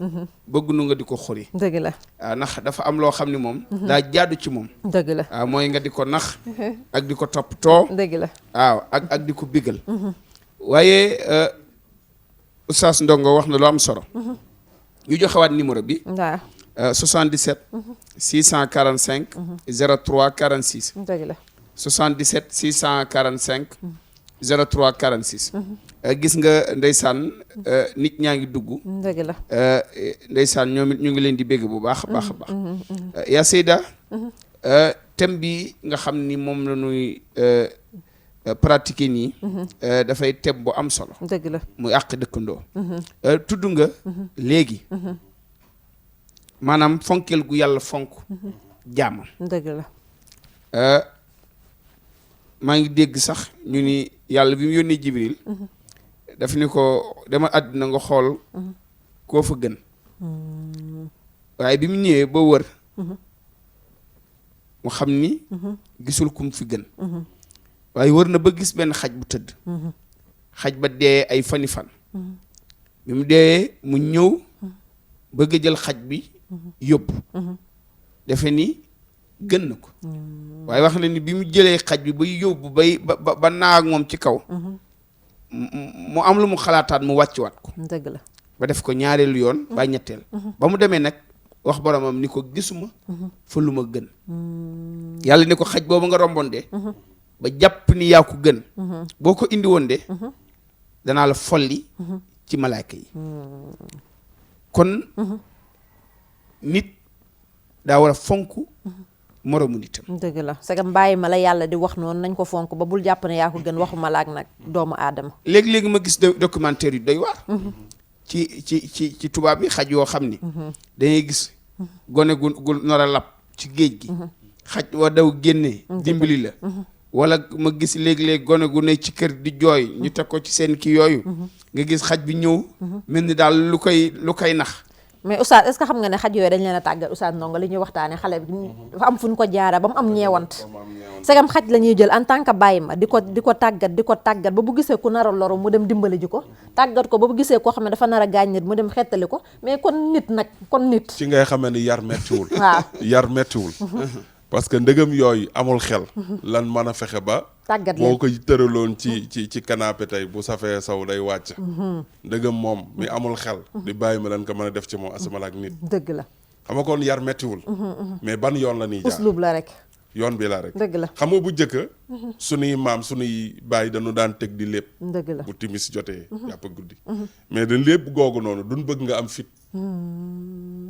C: bëgg nu nga di ko xuri.
B: dëgg la
C: waaw ndax dafa am loo xam ne moom. daa jaadu ci moom.
B: dëgg la
C: waaw mooy nga di ko nax. ak di ko toppatoo.
B: dëgg la
C: waaw ak di ko bigal. waaye Oustaz Ndongo wax na lu am solo. ñu joxewaat numéro bi.
B: waaw
C: 77. 645. 03 46.
B: dëgg la
C: 77 645. 03 46. gis nga ndeysaan nit ñaa ngi dugg.
B: dëgg la
C: ndeysaan ñoom it ñu ngi leen di bégg bu baax a baax a baax. yaa Seyda. thème bi nga xam ni moom la ñuy pratiquer nii. dafay thème bu am solo.
B: dëgg la
C: muy àq dëkkandoo. tudd nga léegi. maanaam fonkeel gu yàlla fonk. jaamam.
B: dëgg la
C: maa ngi dégg sax ñu ni yàlla bi mu yónnee Jibril. daf ni ko dama àddina nga xool koo fa gën. waaye bi mu ñëwee ba wër. mu xam ni. gisul kum fi gën. waaye wër na ba gis benn xaj bu tëdd. xaj ba dee ay fani fan. bi mu dee mu ñëw bëgg a jël xaj bi yóbbu. defe ni gën na ko. waaye wax na ni bi mu jëlee xaj bi ba yóbbu ba naa ak moom ci kaw. mu am lu mu xalaataat mu wàccuwaat ko.
B: dëgg la
C: ba def ko ñaareelu yoon. ba ñetteel. ba mu demee nag wax boromam ni ko gisuma. fa lu ma gën. yàlla ni ko xaj boobu nga romboon de. ba jàpp ni yaa ko gën. boo ko indi woon de. danaa la folli. ci malaaka yi. kon. nit daa war a fonk. moromu nitam.
B: dëgg la c'est que bàyyi ma la yàlla di wax noonu nañ ko fonk ba bul jàpp ne yaa ko gën waxu malaak nag doomu aadama.
C: léegi-léegi ma gis documentaire yu doy waar. ci tubaab yi xaj yoo xam ni. dangay gis gone gu nar a lab ci géej gi. xaj wa daw génne. dimbali la. wala ma gis léegi-léegi gone gu ne ci kër di jooy. ñu teg ko ci seen kii yooyu. nga gis xaj bi ñëw. mel ni daal lu koy nax.
B: mais Oustaz est-ce que xam nga ne xaj yooyu dañ leen a tàggat Oustaz Ndongo li ñuy waxtaane xale bi dafa am fu ñu ko jaara ba mu am ñeewant segam xaj la ñuy jël en tant que bàyyi ma di ko tàggat ba bu gisee ku nar a loru mu dem dimbali ji ko tàggat ko ba bu gisee koo xam ne dafa nar a gaañ nit mu dem xettali ko mais kon nit
D: ci ngay xamee ni yar mettiwul.
B: waaw
D: yar mettiwul. parce que ndëgëm yooyu amul xel. lan mën a fexe ba.
B: tàggat leen
D: boo ko tëraloon ci canapé tey bu safee saw day wàcc. ndëgëm moom mi amul xel. di bàyyi ma lan ko mën a def ci moom asamala ak nit.
B: dëgg la
D: xam nga kon yar mettiwul. mais ban yoon la ñuy jaar
B: uslub la rek.
D: yoon bi la rek.
B: dëgg la
D: xam nga bu njëkk. sunuy maam sunuy bàyyi dañu daan teg di lépp.
B: dëgg la
D: bu timis jotee. yàpp guddi. mais da lépp googu noonu duñ bëgg nga am fit.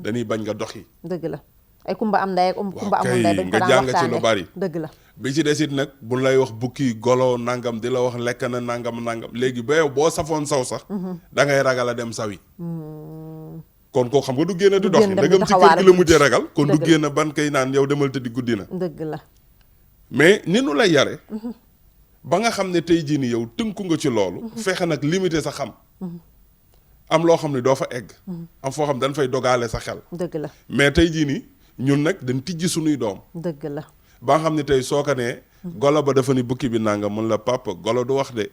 D: dañuy bañ nga doxi.
B: dëgg la ay kumba am ndey ak kumba amul ndey dañ ko
D: nga
B: daan
D: jàng ci lu bari.
B: dëgg la
D: bi ci desit nag bu lay wax bukki golo nangam di la wax lekk na nangam léegi ba yow boo safoon saw sax. da ngay ragal a dem sawi. kon koo xam nga du génn di dox ndegam ci kër gi la mujjee ragal kon du génn ban kay naan yow demal tëddi guddi na.
B: dëgg la
D: mais ni nu lay yare ba nga xam ne tey jii ni yow tënku nga ci loolu. fexe nag limité sa xam. am loo xam ne doo fa egg. am foo xam dañ fay dogaale sa xel.
B: dëgg la
D: mais tey jii ni ñun nag dañ tijji sunuy doom.
B: dëgg la
D: ba nga xam ne tey soo ko nee. golo ba dafa ni bukki bi nanga mun la papa golo du wax de.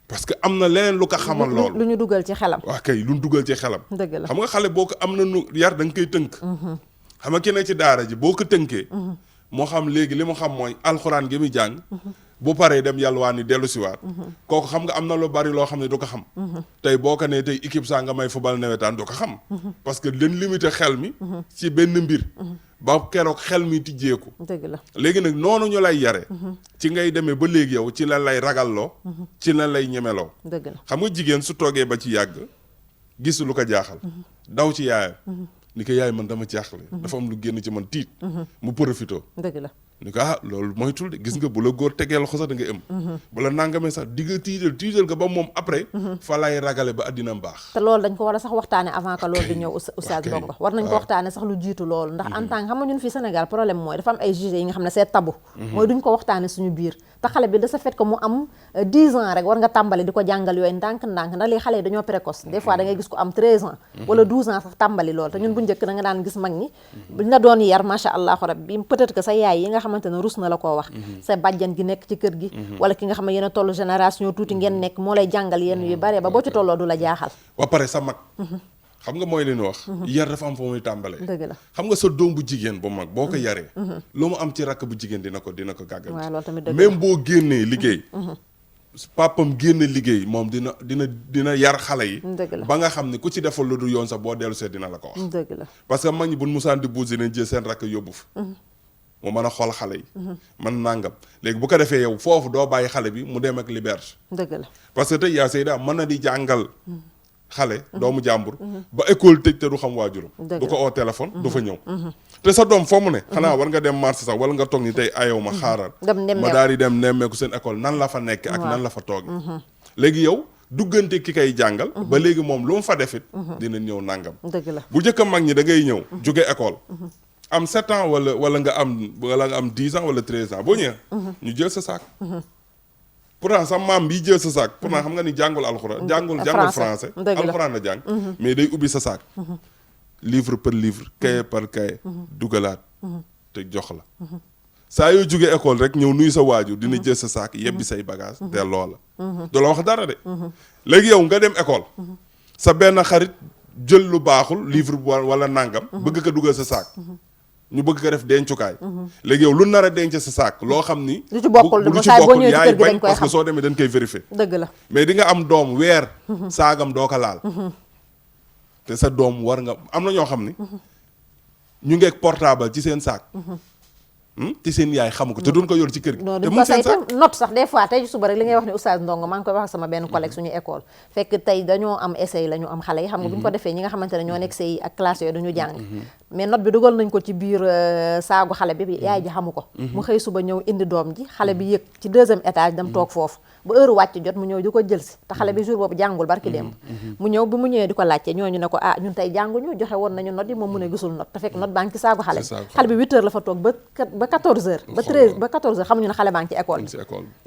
D: parce que am na leneen lu ko xamal loolu.
B: lu ñu dugal ci xelam.
D: waaw kay lu ñu dugal ci xelam.
B: dëgg la
D: xam nga xale boo ko am na nu yar da nga koy tënk. xam nga ki ne ci daara ji boo ko tënkee. moo xam léegi li mu xam mooy alxuraan gi muy jàng. bu paree dem yàlluwaan ni dellu siwaat kooku xam nga am na lu bari loo xam ne du ko xam. tey boo ko nee tey équipe saa nga may football nawetaan du ko xam. parce que leen limité xel mi. ci benn mbir. ba keroog xel mi tijjeeku.
B: dëgg la
D: léegi nag noonu ñu lay yare ci ngay demee ba léegi yow ci lan lay ragalloo. ci lan lay ñemeloo.
B: dëgg la
D: xam nga jigéen su toogee ba ci yàgg gis lu ko jaaxal. daw ci yaayam. ni ko yaay man dama jaaxle. dafa am lu génn ci man tiit. mu profité.
B: dëgg la
D: ni ko loolu moytul de gis nga bu la góor tegee loxo sax da nga ëm. bu la nangamee sax di nga tiital ko ba moom après. fa lay ragale ba addina baax.
B: te loolu dañ ko war a sax waxtaane avant que loolu di ñëw Oustaz Ndongo war nañ ko waxtaane sax lu jiitu loolu ndax en tant que xam nga ñun fii Sénégal problème mooy dafa am ay jugé yi nga xam ne c'est tabou. mooy duñ ko waxtaane suñu biir te xale bi de ce fait que mu am 10 ans rek war nga tàmbali di ko jàngal yooyu ndànk-ndànk ndax léegi xale yi dañoo précoce des fois da ngay gis ko am 13 ans wala 12 ans sax tàmbali loolu te ñun bu njëkk da nga daan gis mag ñi buñ la doon yar macha allah rabbi peut-être que sa yaay yi nga xamante ne rus na la koo wax sa bàjjan gi nekk ci kër gi wala ki nga xam ne yéen a toll génération tuuti ngeen nekk moo lay jàngal yenn yu bare ba boo ci tolloo du la jaaxal
D: ba pare sa mag xam nga mooy li ñu wax yar dafa am fa muy tàmbalee
B: dëgg la
D: xam nga sa doom bu jigéen bu mag boo ko yaree lu mu am ci rakk bu jigéen dina ko gàggal
B: waaw loolu tamit dëgg
D: même boo génnee liggéey papam génn liggéey moom dina yar xale yi ba nga xam ne ku ci defal lu du yoon sax boo dellu see dina la ko wax
B: dëgg la
D: parce que mag ñi buñ musaan di buusi nañ jël seen rakk yóbbu fa mu mën a xool xale yi man nangam léegi bu ko defee yow foofu doo bàyyi xale bi mu dem ak liberté
B: dëgg la
D: parce que tey yaa Seyda mën na di jàngal xale doomu jàmbur ba école tëj te du xam waajuram du ko oo téléphone du fa ñëw te sa doom foo mu ne xanaa war nga dem marché sax wala nga toog ni tey ayow ma xaaral ma daal di dem nemmeeku seen école nan la fa nekk ak nan la fa tooge léegi yow duggante ki kay jàngal ba léegi moom lu mu fa defit dina ñëw nangam
B: dëgg la
D: bu njëkk a mag ñi da ngay ñëw jóge école am 7 ans wala nga am 10 ans wala 13 ans boo ñëwee ñu jël sa saak pourtant sa maam bi jël sa saak pourtant xam nga ni jàngul alxuraan jàngul français alxuraan la jàng mais day ubbi sa saak livre par livre cahier par cahier dugalaat te jox la saa yoo jógee école rek ñëw nuyu sa waajur dina jël sa saak yebbi say bagage delloo la du la wax dara de léegi yow nga dem école sa benn xarit jël lu baaxul livre wala nangam bëgg ko dugal sa saak ñu bëgg ko def dencukaay léegi yow lu nar a denc sa saak loo xam ni
B: lu ci bokkul
D: yaay bañ parce que soo demee dañ koy vérifier
B: dëgg la
D: mais di nga am doom weer saagam doo ko laal te sa doom war nga am na ñoo xam ni ñu ngeeg portable ci seen saak ci seen yaay xamu ko te doon ko yor ci kër gi te mu seen saak
B: note sax des fois tey suba rek li ngay wax ne oustaz Ndongo maa ngi koy wax ak sama benn collègue suñu école fekk tey dañoo am essai la ñu am xale yi xam nga bu ñu ko defee ñi nga xamante ne ñoo nekk say ak classe yooyu dañu jàng mais note bi dugal nañ ko ci biir saagu xale bi yaay ji xamu ko mu xëy suba ñëw indi doom ji xale bi yëg ci 2e étage dem toog foofu ba heure wàcc jot mu ñëw di ko jël si te xale bi jour boobu jàngul barki démb mu ñëw bi mu ñëwee di ko laajte ñooñu ne ko ñun tey jànguñu joxe woon nañu note yi moom mu ne gisul note te fekk note baa ngi ci saagu xale bi xale bi 8 heures la fa toog ba 14 heures ba 13 ba 14 heures xamuñu ne xale baa ngi ci école bi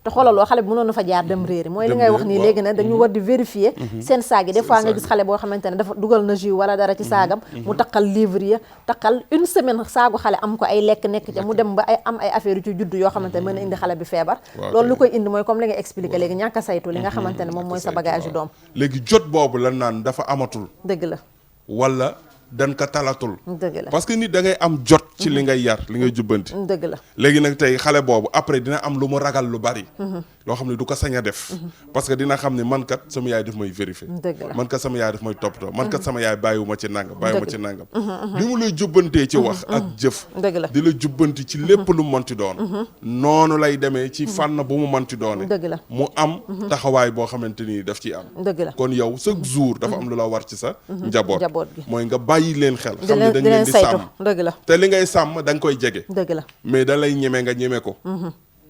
B: te xoolaloo xale bi mënoon na fa jaar dem réeri mooy li ngay wax nii léegi ne dañu war di vérifier seen saag yi des fois nga gis xale boo xamante ne dafa dugal na jus wala dara ci saagam mu taqal livre ya taqal une semaine saagu xale am ko ay lekk nekk ca mu dem ba ay am ay affaire yu ci judd yoo xamante ne mën a indi xale bi feebar loolu lu koy indi mooy comme li nga expliqué léegi ñàkk a saytu li nga xamante ne moom mooy sa bagage yu doom
D: léegi jot boobu la naan dafa amatul
B: dëgg la
D: wala dañ ko talatul
B: dëgg la
D: parce que nit da ngay am jot ci li ngay yar li ngay jubbanti
B: dëgg la
D: léegi nag tey xale boobu après dina am lu mu ragal lu bari loo xam ne du ko sañ a def parce que dina xam ne man kat sama yaay daf may vérifier man kat sama yaay daf may toppatoo man kat sama yaay bàyyiwuma ci nangam li mu lay jubbantee ci wax ak jëf
B: dëgg la
D: di la jubbanti ci lépp lu mu mënti doon noonu lay demee ci fànn bu mu mënti doone
B: dëgg la
D: mu am taxawaay boo xamante ni daf ciy am
B: dëgg la
D: kon yow chaque jour dafa am lu la war ci sa njaboot
B: gi
D: mooy nga bàyyi leen xel xam ne dañ leen di sàmm
B: dëgg la
D: te li ngay sàmm da nga koy jege
B: dëgg la
D: mais da lay ñeme nga ñeme ko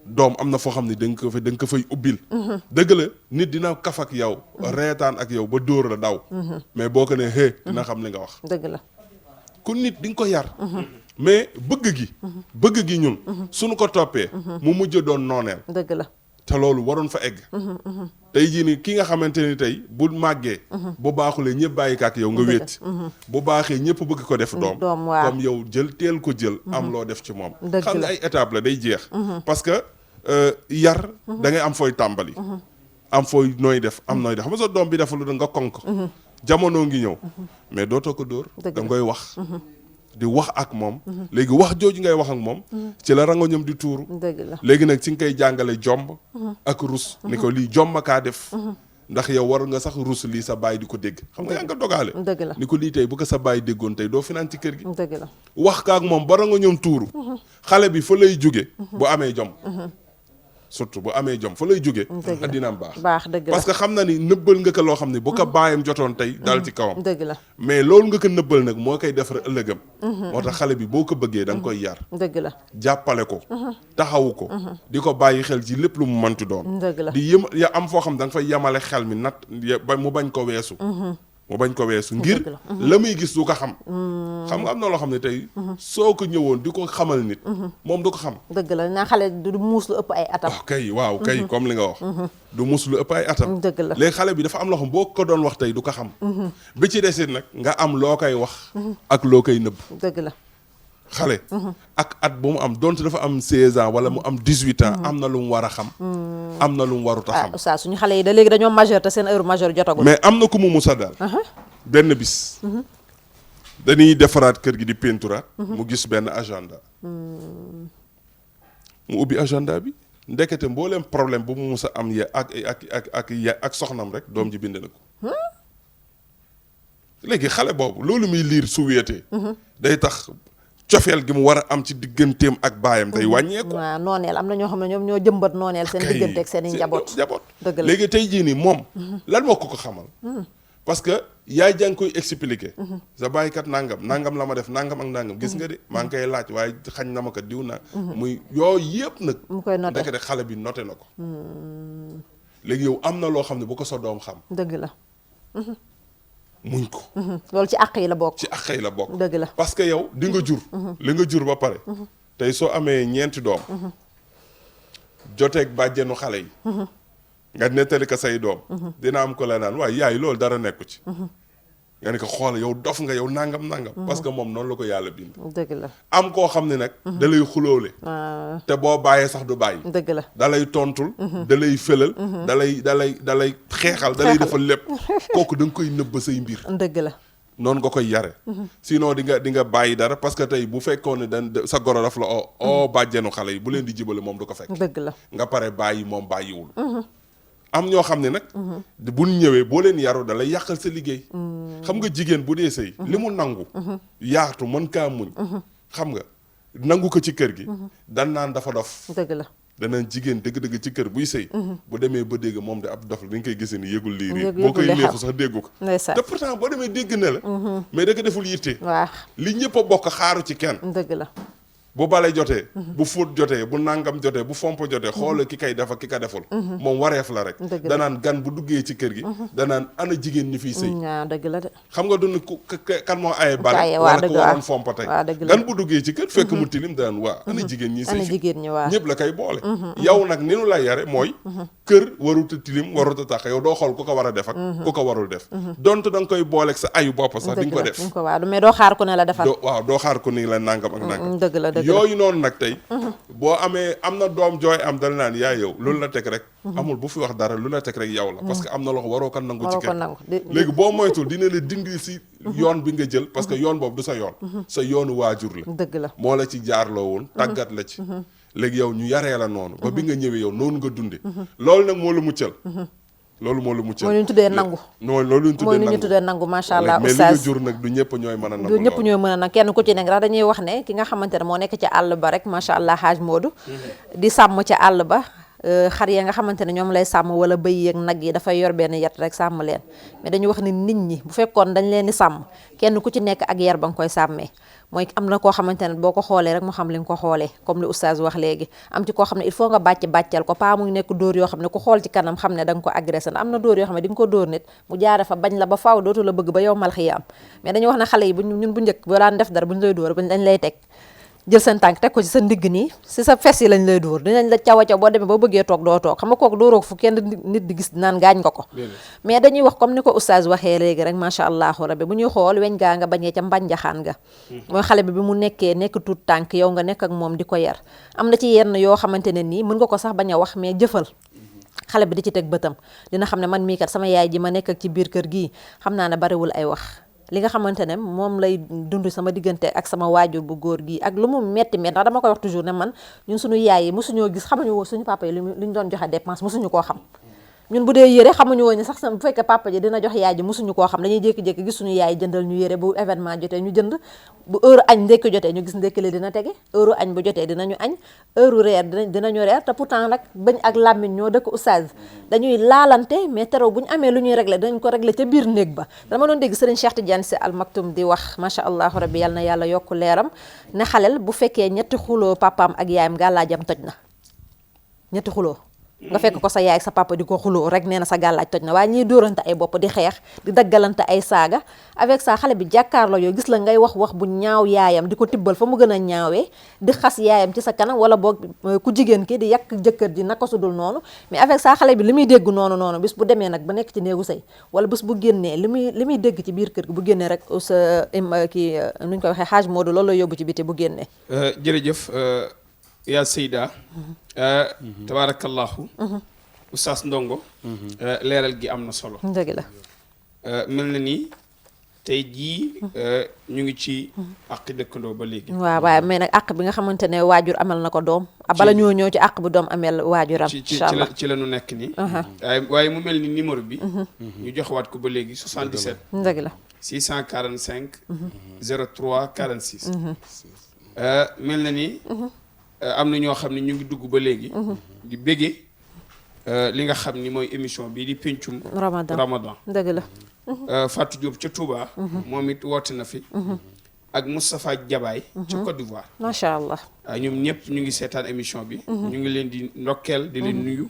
D: doom am na foo xam ne da nga ko fay ubbil dëgg la nit dina kaf ak yow reetaan ak yow ba dóor la daw mais boo ko ne dina xam li nga wax
B: dëgg la
D: kon nit di nga ko yar mais bëgg gi ñun suñu ko toppee mu mujj doon nooneel
B: dëgg la
D: te loolu waroon fa egg tey jii ni ki nga xamante ni tey bu màggee bu baaxulee ñëpp bàyyi ko ak yow nga wéet bu baaxee ñëpp bëgg ko def doom comme yow teel ko jël am loo def ci moom xam nga ay étape la day jeex parce que yar da ngay am fooy tàmbali am fooy nooy def xam nga sa doom bi dafa lu da nga konk jamono ngi ñëw mais dootoo ko dóor da ngay wax di wax ak moom léegi wax jooju ngay wax ak moom ci la rangoñam di tuuru léegi nag ci nga koy jàngale jomb ak rus ni ko lii jomb kaa def ndax yow war nga sax rus lii sa baay di ko dégg xam nga yaa nga dogaale ni ko lii tey bu ko sa baay déggoon tey doo finaan ci kër gi wax ka ak moom ba rangoñam tuuru xale bi fa lay jóge bu amee jom surtout bu amee jom fa lay jóge addinaam baax
B: dëgg la
D: parce que xam na ni nëbbal nga ko loo xam ne bu ko baayam jotoon tey dal ci kawam
B: dëgg la
D: mais loolu nga ko nëbbal nag moo koy defar ëllëgam moo tax xale bi boo ko bëggee da nga koy yar
B: dëgg la
D: jàppale ko taxawu ko di ko bàyyi xel ci lépp lu mu mënti doon
B: dëgg la
D: di ya am foo xam da nga fay yemale xel mi nat mu bañ ko weesu ngir la muy gis du ko xam nga am na loo xam ne tey soo ko ñëwoon di ko xamal nit moom du ko xam
B: dëgg la naa xale du muus lu ëpp ay atam
D: waaw kay comme li nga wax du muus lu ëpp ay atam
B: dëgg la
D: léegi xale bi dafa am loo xam boo ko doon wax tey du ko xam bi ci desit nag nga am loo koy wax ak loo koy nëbb
B: dëgg la
D: xale ak at bu mu am donte dafa am 16 ans wala mu am 18 ans am na lu mu war a xam am na lu mu warut a xam
B: oustaz suñu xale yi da léegi dañoo majeur te seen heure majeur jotagul
D: mais am na ku mu musa daal benn bis dañuy defaraat kër gi di peinturaat mu gis benn agenda mu ubbi agenda bi ndekete mbooleem problème bu mu musa am ak soxnam rek doom ji bind na ko léegi xale boobu loolu muy liir su wéetee day tax cofeel gi mu war a am ci digganteem ak baayam day wàññeeku.
B: waaw nooneel am na ñoo xam ne ñoom ñoo jëmbat nooneel seen diggante ak seen i njaboot dëgg la
D: léegi tey jii nii moom lan moo ko xamal parce que yaay jàng koy expliquer sa bàyyikat nangam la ma def nangam ak nangam gis nga de maa ngi koy laaj waaye xañ na ma ko diw na muy yooyu yëpp nag
B: mu koy noté
D: ndekete xale bi noté na ko léegi yow am na loo xam ne bu ko sa doom xam
B: dëgg la
D: muñ ko
B: loolu ci àq yi la bokk
D: ci àq yi la bokk
B: dëgg la
D: parce que yow di nga jur li nga jur ba pare tey soo amee ñeenti doom joteeg bàjjenu xale yi nga nettali ko say doom dina am ko la naan waaye yaay loolu dara nekku ci nga ne ko xool yow dof nga yow nangam parce que moom noonu la ko yàlla bind
B: dëgg la
D: am koo xam ne nag da lay xulóole te boo bàyyee sax du bàyyi
B: dëgg la
D: da lay tontul da lay fëlal da lay xeexal da lay defal lépp kooku da nga koy nëbb say mbir
B: dëgg la
D: noonu nga koy yare sinon di nga bàyyi dara parce que tey bu fekkoon ne sa goro daf la bàjjenu xale yi bu leen di jibale moom du ko fekk
B: dëgg la
D: nga pare bàyyi moom bàyyiwul am ñoo xam ne nag buñ ñëwee boo leen yaru da lay yàqal sa liggéey xam nga jigéen bu dee sëy li mu nangu yaatu mën kaa muñ xam nga nangu ko ci kër gi dan naan dafa dof
B: dëgg la
D: danaan jigéen dëgg-dëgg ci kër buy sëy bu demee ba dégg moom de ab dof la dañ koy gisee ni yëgul lii riir boo koy léexu sax déggu ko te pourtant boo demee dégg na la mais da ko deful yitte
B: waaw
D: li ñëpp a bokk xaaru ci kenn
B: dëgg la
D: bu bale jotee bu fóot jotee bu nangam jotee bu fomp jotee xoolal ki kay def ak ki ka deful moom wareef la rek danaan gan bu duggee ci kër gi danaan ana jigéen ñi fiy sëy
B: dëgg la de
D: xam nga dund kan moo aye bale wala ku waroon fomp tey gan bu duggee ci kër fekk mu tilim danaan waa ana jigéen ñi sëy ñëpp la koy boole yow nag ni nu la yare mooy kër warut a tilim warut a tax yow doo xool ku ko war a def ak ku ko warul def donte da nga koy booleeg sa ayu bopp sax di nga ko def
B: mais doo xaar ku ne la defal
D: waaw doo xaar ku ne la nangam ak nangam
B: dëgg la
D: yooyu noonu nag tey boo amee am na doom jooy am dal naan yaa yow loolu la teg rek amul bu fi wax dara lu la teg rek yow la parce que am na loxo waroo ko nangu ci kër léegi boo moytul dina la dindi si yoon bi nga jël parce que yoon boobu du sa yoon sa yoonu waajur la
B: dëgg la
D: moo la ci jaarloo woon tàggat la ci léegi yow ñu yaree la noonu ba bi nga ñëwee yow noonu nga dunde loolu nag moo la muccal loolu moo la muccal
B: mooy ñu tuddee nangu
D: loolu ñu tuddee nangu
B: macha allah
D: mais li nga jur nag du ñëpp ñooy mën a nangu
B: du ñëpp ñooy mën a nag kenn ku ci nekk ndax dañuy wax ne ki nga xamante ne moo nekk ca àll ba rek macha allah Haaj Moodu di sàmm ca àll ba xar ya nga xamante ne ñoom lay sàmm wala bëy yeeg nag yi dafay yor benn yet rek sàmm leen mais dañuy wax ne nit ñi bu fekkoon dañ leen di sàmm kenn ku ci nekk ak yar ba nga koy sàmmee mooy am na koo xamante ne boo ko xoolee rek mu xam li nga ko xoolee comme li oustaz wax léegi am ci koo xam ne il faut nga bàccal ko pas muy nekk dóor yoo xam ne ku xool ci kanam xam ne da nga ko agressé am na dóor yoo xam ne di nga ko dóor nit mu jaare fa bañ la ba faaw dootu la bëgg ba yow mal xiyaam mais dañuy wax ne xale yi ñun bu njëkk boo daan def dara bu ñu lay dóor dañ lay teg jël seen tànk teg ko ci sa ndigg nii si sa fes yi lañ lay dóor dinañ la caw a caw boo demee boo bëggee toog doo toog xam nga kooku dóoroo fu kenn nit di gis naan gaañ nga ko mais dañuy wax comme ni ko oustaz waxee léegi rek macha allahu rabbi bu ñuy xool weñ gaa nga bañee ca mbanjaxaan nga mooy xale bi mu nekk tuut tànk yow nga nekk ak moom di ko yar am na ci yenn yoo xamante ne nii mën nga ko sax bañ a wax mais jëfal xale bi di ci teg bëtam dina xam ne man mii kat sama yaay ji ma nekk ak ci biir kër gii xam naa ne bariwul ay wax li nga xamante ne moom lay dund sama diggante ak sama waajur bu góor gi ak lu mu metti ndax dama koy wax toujours ne man ñun suñu yaay yi mosuñoo gis xamuñu woon suñu papa yi lu ñu doon joxe dépense mosuñu koo xam ñun bu dee yére xamuñu woon ne sax bu fekkee papa ji dina jox yaay ji mosuñu koo xam dañuy jékki-jékki gis suñu yaay jëndal ñu yére bu événement jotee ñu jënd bu heure añ ndekki jotee ñu gis ndekki li dina tege heure añ bu jotee dinañu añ heure reer dinañu reer te pourtant nag bañ ak làmmiñ ñoo dëkk oustaz dañuy laalante mais terew bu ñu amee lu ñuy régler dinañ ko régler ca biir néeg ba dama doon dégg Serigne Cheikh Tidiane Sy Al Maktoum di wax macha allahu rabbi yal na yàlla yokku leeram ne xalel bu fekkee ñetti xuloo papaam ak yaayam gàllaajam toj na ñetti xuloo nga fekk ko sa yaay sa papa di ko xuloo rek nee na sa gàllaaj toj na waaye ñiy dóorante ay bopp di xeex di daggalante ay saaga avec ça xale bi jàkkaarloo yow gis la ngay wax bu ñaaw yaayam di ko tibbal fa mu gën a ñaawee di xas yaayam ci sa kanam wala boog ku jigéen ki di yàq jëkkër ji naka su dul noonu mais avec ça xale bi li muy dégg noonu bis bu demee nag ba nekk ci néegu sëy wala bis bu génnee li muy dégg ci biir kër gi bu génnee rek sa kii nuñ koy waxee xaaj Modou loolu la yóbbu ci biti bu génnee
C: jërëjëf yaa Seyda tabarakallahu oustaz Ndongo leeral gi am na solo
B: dëgg la
C: mel na ni tey jii ñu ngi ci àq dëkkandoo ba léegi
B: waaw waaye mais nag àq bi nga xamante ne waajur amal na ko doom bala ñoo ñëw ci àq bu doom amel waajuram incha allah ci
C: la ñu nekk ni waaye mu mel ni numéro bi ñu joxewaat ko ba léegi 77
B: dëgg la
C: 645 03 46 mel na ni am na ñoo xam ne ñu ngi dugg ba léegi di béggee li nga xam ni mooy émission bi di pencum Ramadan
B: dëgg la
C: Fatou Diop ca Touba moom it woote na fi ak Moustapha Diabaye ca Côte d'Ivoire
B: macha allah
C: ñoom ñëpp ñu ngi seetaan émission bi ñu ngi leen di ndokkeel di leen nuyu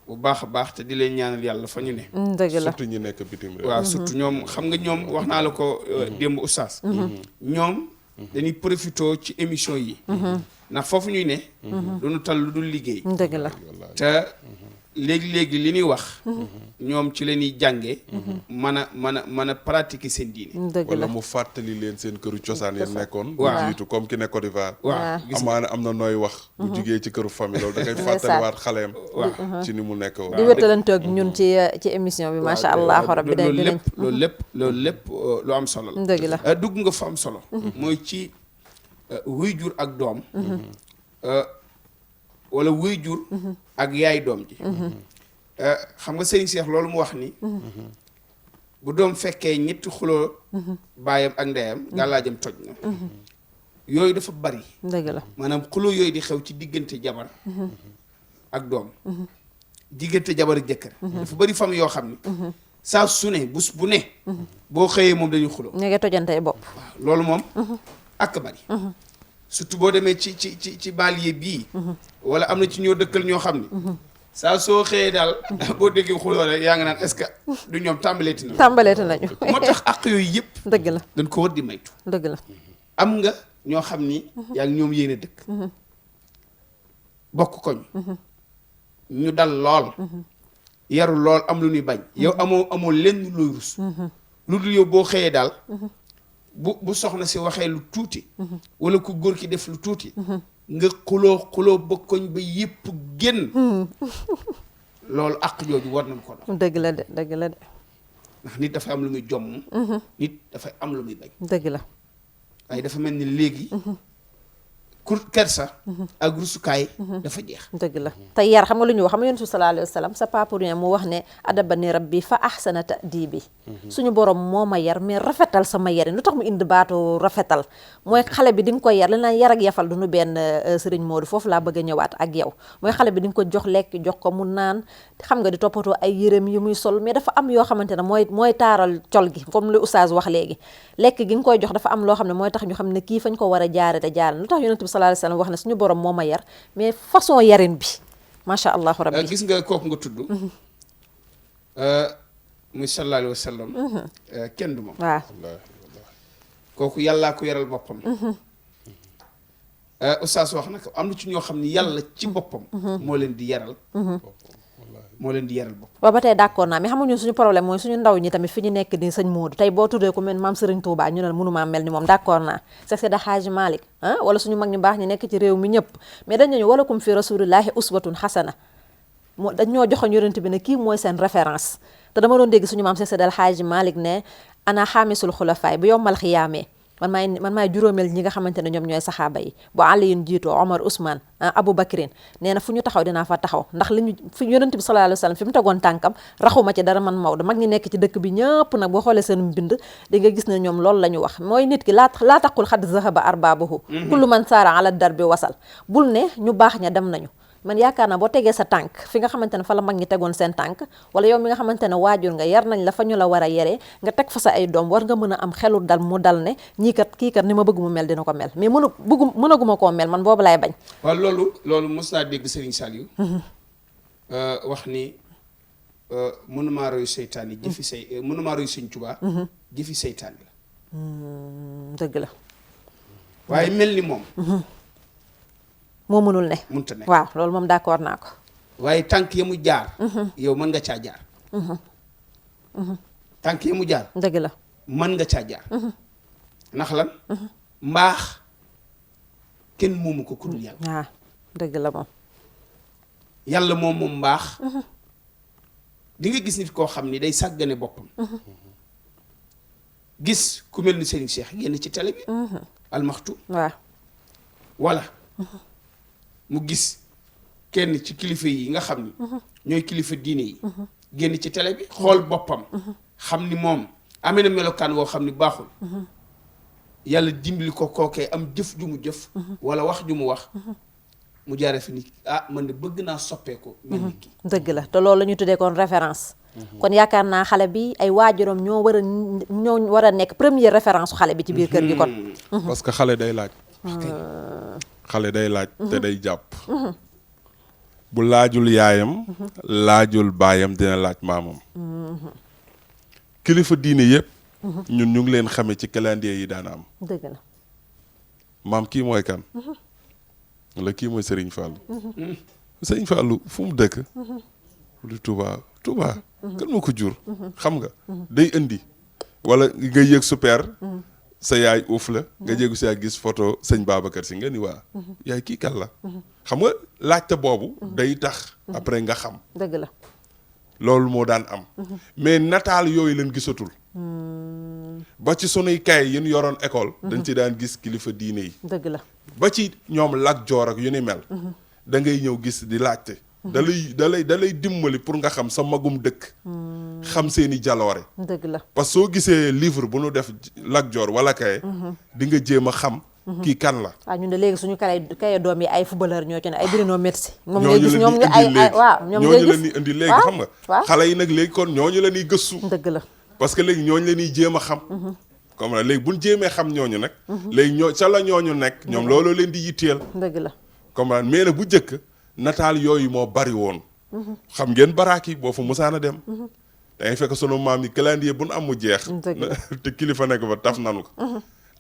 C: bu baax a baax te di leen ñaanal yàlla fa ñu ne
B: dëgg la
D: surtout ñi nekk bitim réew
C: waaw surtout ñoom xam nga ñoom wax naa la ko démb oustaz ñoom dañuy profité ci émission yi ndax foofu ñuy ne duñu tal lu dul liggéey
B: dëgg la
C: te léegi-léegi li ñuy wax ñoom ci la ñuy jànge mën a pratiquer seen diine
D: wala mu fàttali leen seen këru cosaan ya nekkoon
C: waaw
D: jiitu comme ki ne Côte d'Ivoire
C: waaw
D: amaana am na nooy wax bu jugee ci këru famille loolu da ngay fàttaliwaat xaleem waaw ci ni mu nekk
B: di wétalante ak ñun ci émission bi macha allah rabbi
C: loolu lépp lu am solo la
B: dëgg la
C: dugg nga fa am solo mooy ci waajur ak doom wala waajur ak yaay doom ji xam nga sëriñ Cheikh loolu mu wax ni bu doom fekkee ñetti xuloo baayam ak ndeyam gàllaajam toj na yooyu dafa bari
B: dëgg la
C: maanaam xuloo yooyu di xew ci diggante jabar ak doom diggante jabar ak jëkkër dafa bari fam yoo xam ni saa su ne bus bu ne boo xëyee moom dañuy xuloo
B: ñu ngi tojantey bopp
C: waaw loolu moom ak bari surtout boo demee ci banlieue bii wala am na ci ñoo dëkkal ñoo xam ni saa soo xëyee daal boo déggee xuloo rek yaa nga naan est-ce que du ñoom tàmbaleeti
B: nañu
C: moo tax ak yooyu yëpp
B: dëgg la
C: dañ ko war di maytu
B: dëgg la
C: am nga ñoo xam ni yaa ngi ñoom yéen a dëkk bokk koñ ñu dal lool yaru lool am lu ñuy bañ yow amoo lenn looy rus lu dul yow boo xëyee daal bu soxna si waxee lu tuuti wala ku góor ki def lu tuuti nga xuloo ba koñ ba yépp génn loolu àq jooju war nañ ko dox
B: dëgg la de
C: ndax nit dafay am lu muy jomm nit dafay am lu muy bañ
B: dëgg la
C: waaye dafa mel ni léegi kersa ak rusukaay dafa jeex
B: dëgg la te yar xam nga lu ñu wax xam nga yonent bi sallallahu alayhi wa sallam c'est pas pour rien mu wax ne adabani rabbi fa ahsana ta'dibi suñu borom moo ma yar mais rafetal sama yarin lu tax mu indi baatu rafetal mooy xale bi di nga koy yar li naan yar ak yafal du nu benn sëriñ Modou foofu laa bëgg a ñëwaat ak yow mooy xale bi di nga ko jox lekk jox ko mu naan xam nga di toppatoo ay yërëm yu muy sol mais dafa am yoo xamante ne mooy taaral col gi comme lu oustaz wax léegi lekk gi nga koy jox dafa am loo xam ne mooy tax ñu xam ne kii fañ ko war a jaare te jaare lu tax yonent bi sallallahu alayhi wa sallam wax ne suñu borom moo ma yar mais façon yarin bi macha allah rabbi
C: gis nga kooku nga tudd muy sallallahu alayhi wa sallam kenn du moom
B: waaw
C: kooku yàllaa ko yaral boppam oustaz wax na ko am na ci ñoo xam ne yàlla ci boppam moo leen di yaral bopp
B: waaw ba tey d'accord naa mais xamuñu suñu problème mooy suñu ndaw ñi tamit fi ñu nekk nii sëñ Modou tey boo tuddee ku mel maam Serigne Touba ñu ne mënumaa mel ni moom d'accord naa c'est da Hadj Malick wala suñu mag ñu baax ñi nekk ci réew mi ñëpp mais dañ nañu walakum fi rasulillahi uswatun hasana moo dañ ñoo joxoon yonent bi ne kii mooy seen référence te dama doon dégg suñu maam c'est da Hadj Malick ne ana xaamisul xulafaay bu yowmal xiyaamee man maay juróomeel ñi nga xamante ne ñoom ñooy saxaaba yi bu Aliyin jiitoo Omar Ousmane Abou Bakrin nee na fu ñu taxaw dinaa fa taxaw ndax fi yonent bi sallallahu alayhi wa sallam fi mu tegoon tànkam raxuma ci dara man Maodo mag ñi nekk ci dëkk bi ñëpp nag boo xoolee seen mbind di nga gis ne ñoom loolu la ñu wax mooy nit ki laa taqul xad zahaba arbaabuhu kullu man saara ala darbi wasal bul ne ñu baax ña dem nañu man yaakaar naa boo tegee sa tànk fi nga xamante ne fa la mag ñi tegoon seen tànk wala yow mi nga xamante ne waajur nga yar nañ la fa ñu la war a yaree nga teg fa sa ay doom war nga mën a am xelu dal mu dal ne kii kat ni ma bëgg mu mel dina ko mel mais mënaguma koo mel man boobu laay bañ
C: waaw loolu mos naa dégg Serigne Saliou wax ni mënumaa roy seytaan yi jëfi mënumaa roy Sëñ Tuubaa jëfi seytaan la
B: dëgg la
C: waaye mel ni moom
B: moo mënul ne
C: munta nekk
B: waaw loolu moom d'accord naa ko
C: waaye tànk ya mu jaar yow mën nga caa jaar tànk ya mu jaar
B: dëgg la
C: mën nga caa jaar ndax lan mbaax kenn moomu ko ku dul yàlla
B: waaw dëgg la moom
C: yàlla moom mbaax di nga gis nit koo xam ni day sàggane boppam gis ku mel ni Serigne Cheikh génn ci télé bi almaxtu
B: waaw
C: wala mu gis kenn ci kilifa yi nga xam ni ñooy kilifa diine yi génn ci télé bi xool boppam xam ni moom amee na melokaan woo xam ni baaxul yàlla dimbali ko kookee am jëf ju mu jëf wala wax ju mu wax mu jaare fi ni man de bëgg naa soppeeku mel ni kii
B: dëgg la te loolu la ñu tuddee kon référence kon yaakaar naa xale bi ay waajuram ñoo war a nekk première référence xale bi ci biir kër gi kon
D: parce que xale day laaj te day jàpp bu laajul yaayam laajul baayam dina laaj maamam kilifa diine yëpp ñun ñu ngi leen xame ci calendrier yi daan am
B: dëgg la
D: maam kii mooy kan la kii mooy Serigne Fallou Serigne Fallou fu mu dëkk lu Touba kan moo ko jur xam nga day indi wala nga yëg super sa yaay uuf la nga jéegu si gis photo sëñ Babacar Si nga ni waa yaay kii kan la xam nga laajte boobu day tax après nga xam
B: dëgg la
D: loolu moo daan am mais nataal yooyu leen gisatul ba ci sunuy kay yi ñu yoroon école dañ ci daan gis kilifa diine yi
B: dëgg la
D: ba ci ñoom Lat Joor ak yu ni mel da ngay ñëw gis di laajte da lay dimbali pour nga xam sa magum dëkk xam seeni jaloore
B: dëgg la
D: parce que soo gisee livre bu nu def Lat Joor wala kaye di nga jéem a xam kii kan la
B: waaw ñun de léegi suñu kaye doom yi ay footballeur ñoo ci ne ay Bruno Metsu moom
D: ñooñu
B: ngay gis ñoom
D: ñooñu la ñuy indi léegi xam nga
B: waaw
D: xale yi nag léegi kon ñooñu la ñuy gëstu
B: dëgg la
D: parce que léegi ñooñu la ñuy jéem a xam comme la léegi buñ jéemee xam ñooñu nag léegi ca la ñooñu nekk ñoom loolu leen di yitteel
B: dëgg la
D: comme la mais nag bu njëkk nataal yooyu moo bari woon xam ngeen baraaki boo fa musaana dem da ngay fekk sunu maam yi calendrier bu nu am mu jeex te kilifa nekk ba taf nanu ko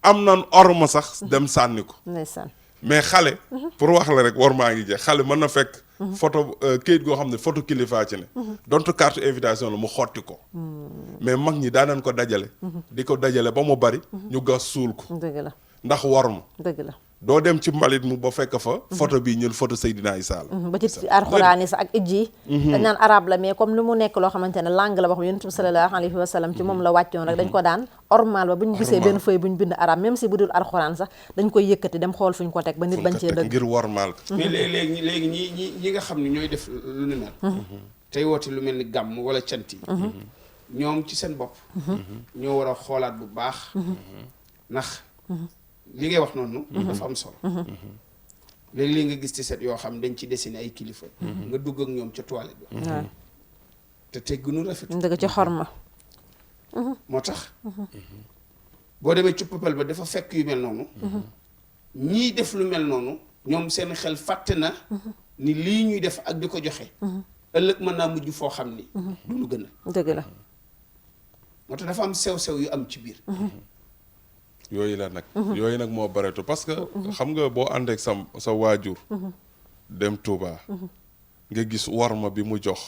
D: am nan orma sax dem sànni ko
B: ndeysaan
D: mais xale pour wax la rek war maa ngi jeex xale mën na fekk photo kayit goo xam ne photo kilifaa ci ne donte carte invitation la mu xotti ko mais mag ñi daan ko dajale di ko dajale ba mu bari ñu gas suul ko
B: dëgg la
D: ndax worma
B: dëgg la
D: doo dem ci mbalit mu ba fekk fa photo bi ñun photo Seydina Issa la
B: ba ci alxuraan yi sax ak ijji dañ naan arabe la mais comme li mu nekk loo xamante ne langue la wax yonent bi sallallahu alayhi wa sallam ci moom la wàccoon rek dañ ko daan ormal ba bu ñu gisee benn feuille bu ñu bind arabe même si bu dul alxuraan sax dañ koy yëkkati dem xool fu ñu ko teg ba nit bañ cee dëgg
D: ngir wormaal
C: mais léegi ñi nga xam ne ñooy def lu ni mel tey woote lu mel ni gàmm wala cant yi ñoom ci seen bopp ñoo war a xoolaat bu baax ndax li ngay wax noonu dafa am solo léegi-léegi nga gis ci set yoo xam dañ ci dessiné ay kilifa nga dugg ak ñoom ca toilette ba
B: waaw
C: te teggunu rafet
B: dëgg ci xorma
C: moo tax boo demee ci pëppal ba dafa fekk yu mel noonu ñii def lu mel noonu ñoom seen xel fàtte na ni lii ñuy def ak di ko joxe ëllëg mën naa mujj foo xam ni du lu gën a
B: dëgg la
C: moo tax dafa am sew-sew yu am ci biir
D: yooyu la nag yooyu nag moo bareetu parce que xam nga boo àndeek sa waajur dem Touba nga gis warma bi mu jox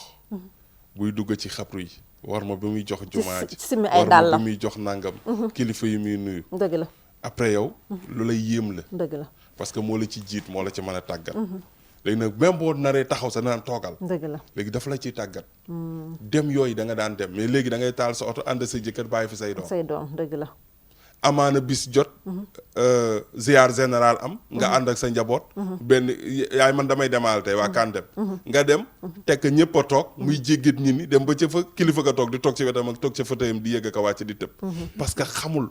D: buy dugg ci xabru yi warma bi muy jox jumaa ji
B: simi ay
D: warma
B: dàllam
D: bi muy jox nangam kilifa yi muy nuyu
B: dëgg la
D: après yow lu lay yéem la
B: dëgg la
D: parce que moo la ci jiit moo la ci mën a tàggat léegi nag même boo naree taxaw sa naan toogal
B: dëgg la
D: léegi dafa la ciy tàggat dem yooyu da nga daan dem mais léegi da ngay taal sa oto ànd sa jëkkër bàyyi fi say doom
B: say doom dëgg la
D: amaana bis jot ziar général am nga ànd ak sa njaboot benn yaay man damay demaal tey waa kan dem nga dem tekk ñëpp a toog muy jéggit ñi ni dem ba ca fa kilifa ka toog di toog ci wetam ak toog ca fauteuilam di yëgg ka wàcc di tëb parce que xamul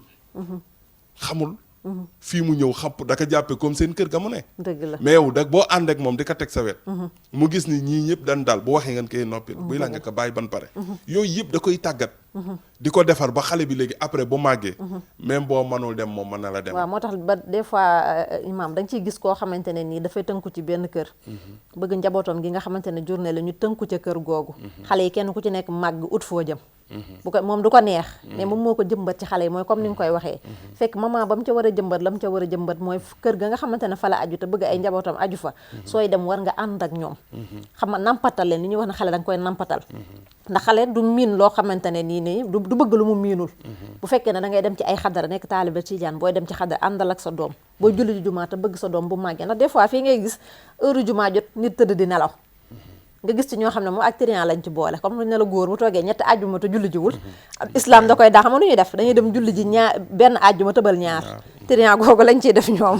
D: fii mu ñëw xapp da ko jàppe comme seen kër ga mu ne
B: dëgg la
D: mais yow da boo ànd ak moom di ko teg sa wet mu gis ni ñii ñëpp dan daal bu waxee ngeen koy noppil buy la nga ko bàyyi ban pare yooyu yëpp da koy tàggat di ko defar ba xale bi léegi après bu màggee même boo mënul dem moom mën na la dem.
B: waaw moo tax ba des fois imam da nga ciy gis koo xamante ne nii dafay tënku ci benn kër bëgg njabootam gi nga xamante ne journée la ñu tënku ca kër googu xale yi kenn ku ci nekk màgg ut foo jëm bu ko moom du ko neex mais moom moo ko jëmbat ci xale yi mooy comme ni nga koy waxee fekk maman ba mu ca war a jëmbat la mu ca war a jëmbat mooy kër ga nga xamante ne fa la aju te bëgg ay njabootam aju fa sooy dem war nga ànd ak ñoom xam nga nampatal leen li ñuy wax ne xale da nga koy nampatal ndax xale du miin loo xamante ne nii du bëgg lu mu miinul bu fekkee ne da ngay dem ci ay xadara nekk taalibe tijaan booy dem ci xadara àndal ak sa doom booy julli ji jumaa te bëgg sa doom bu màggee ndax des fois fii ngay gis heure jumaa jot nit tëdd di nelaw nga gis ci ñoo xam ne moom ak trian lañ ci boole comme lu ne la góor bu toogee ñetti àjjuma te julli jiwul islam da koy daa xam nu ñuy def dañuy dem julli ji benn àjjuma tëbal ñaar trian googu lañ ciy def ñoom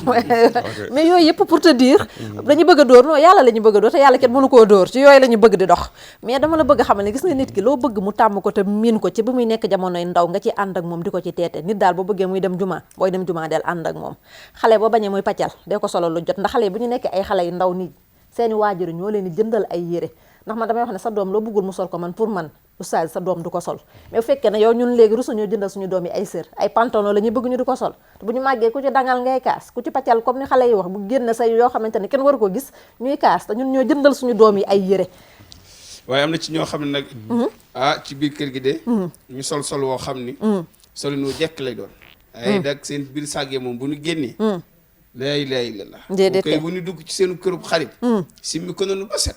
B: mais yooyu yëpp pour te dire dañu bëgg a dóor non yàlla la ñu bëgg a dóor te yàlla kenn mënu koo dóor ci yooyu la ñu bëgg di dox mais dama la bëgg a xamal ne gis nga nit ki loo bëgg mu tàmm ko te miin ko ci bu muy nekk jamonoy ndaw nga ci ànd ak moom di ko ci teete nit daal boo bëggee muy dem juma booy dem juma del ànd ak moom xale boo bañee muy paccal dee ko solo lu jot ndax xale bu ñu nekk ay xale yu ndaw nii seeni waajur ñoo leen di jëndal ay yére ndax man damay wax ne sa doom loo bëggul mu sol ko man pour man oustaz sa doom du ko sol mais bu fekkee ne yow ñun léegi rusu ñoo jëndal suñu doom yi ay sër ay pantalon la ñuy bëgg ñu di ko sol te bu ñu màggee ku ci dangal ngay kaas ku ci paccal comme ni xale yi wax bu génn say yoo xamante ne kenn waru ko gis ñuy kaas te ñun ñoo jëndal suñu doom yi ay yére
C: waaye am na ci ñoo xam ne nag ci biir kër gi de ñu sol woo xam ni solin wu jekk lay doon ay dak seen biir sàggee moom bu ñu génnee laa ilaaha illallaah
B: déedéet
C: kay bu ñu dugg ci seen kërub xarit simmi ko noonu ba set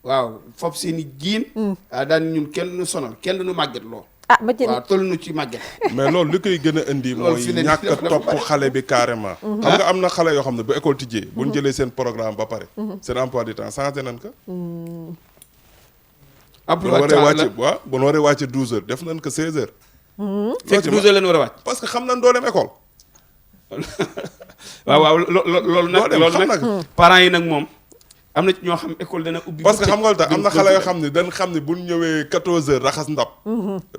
C: waaw fop seen i jiin daan ñun kenn nu sonal kenn nu màgget loo
B: ba ci
C: waaw toll nu ci màgget
D: mais loolu li koy gën a indi mooy ñàkk a topp xale bi carrément xam nga am na xale yoo xam ne bu école tijjee bu ñu jëlee seen programme ba pare seen emploi du temps changé nañ ko bu ñu waree wàcce 12 heures def nañ ko 16 heures
C: fekk 12 heures leen war a wàcc
D: parce que xam nañ doo dem école
C: waaw loolu nag parents yi nag moom am na ci ñoo xam école dana ubbi
D: parce que xam nga lu tax am na xale yoo xam ne dañ xam ne buñ ñëwee 14 heures raxas ndab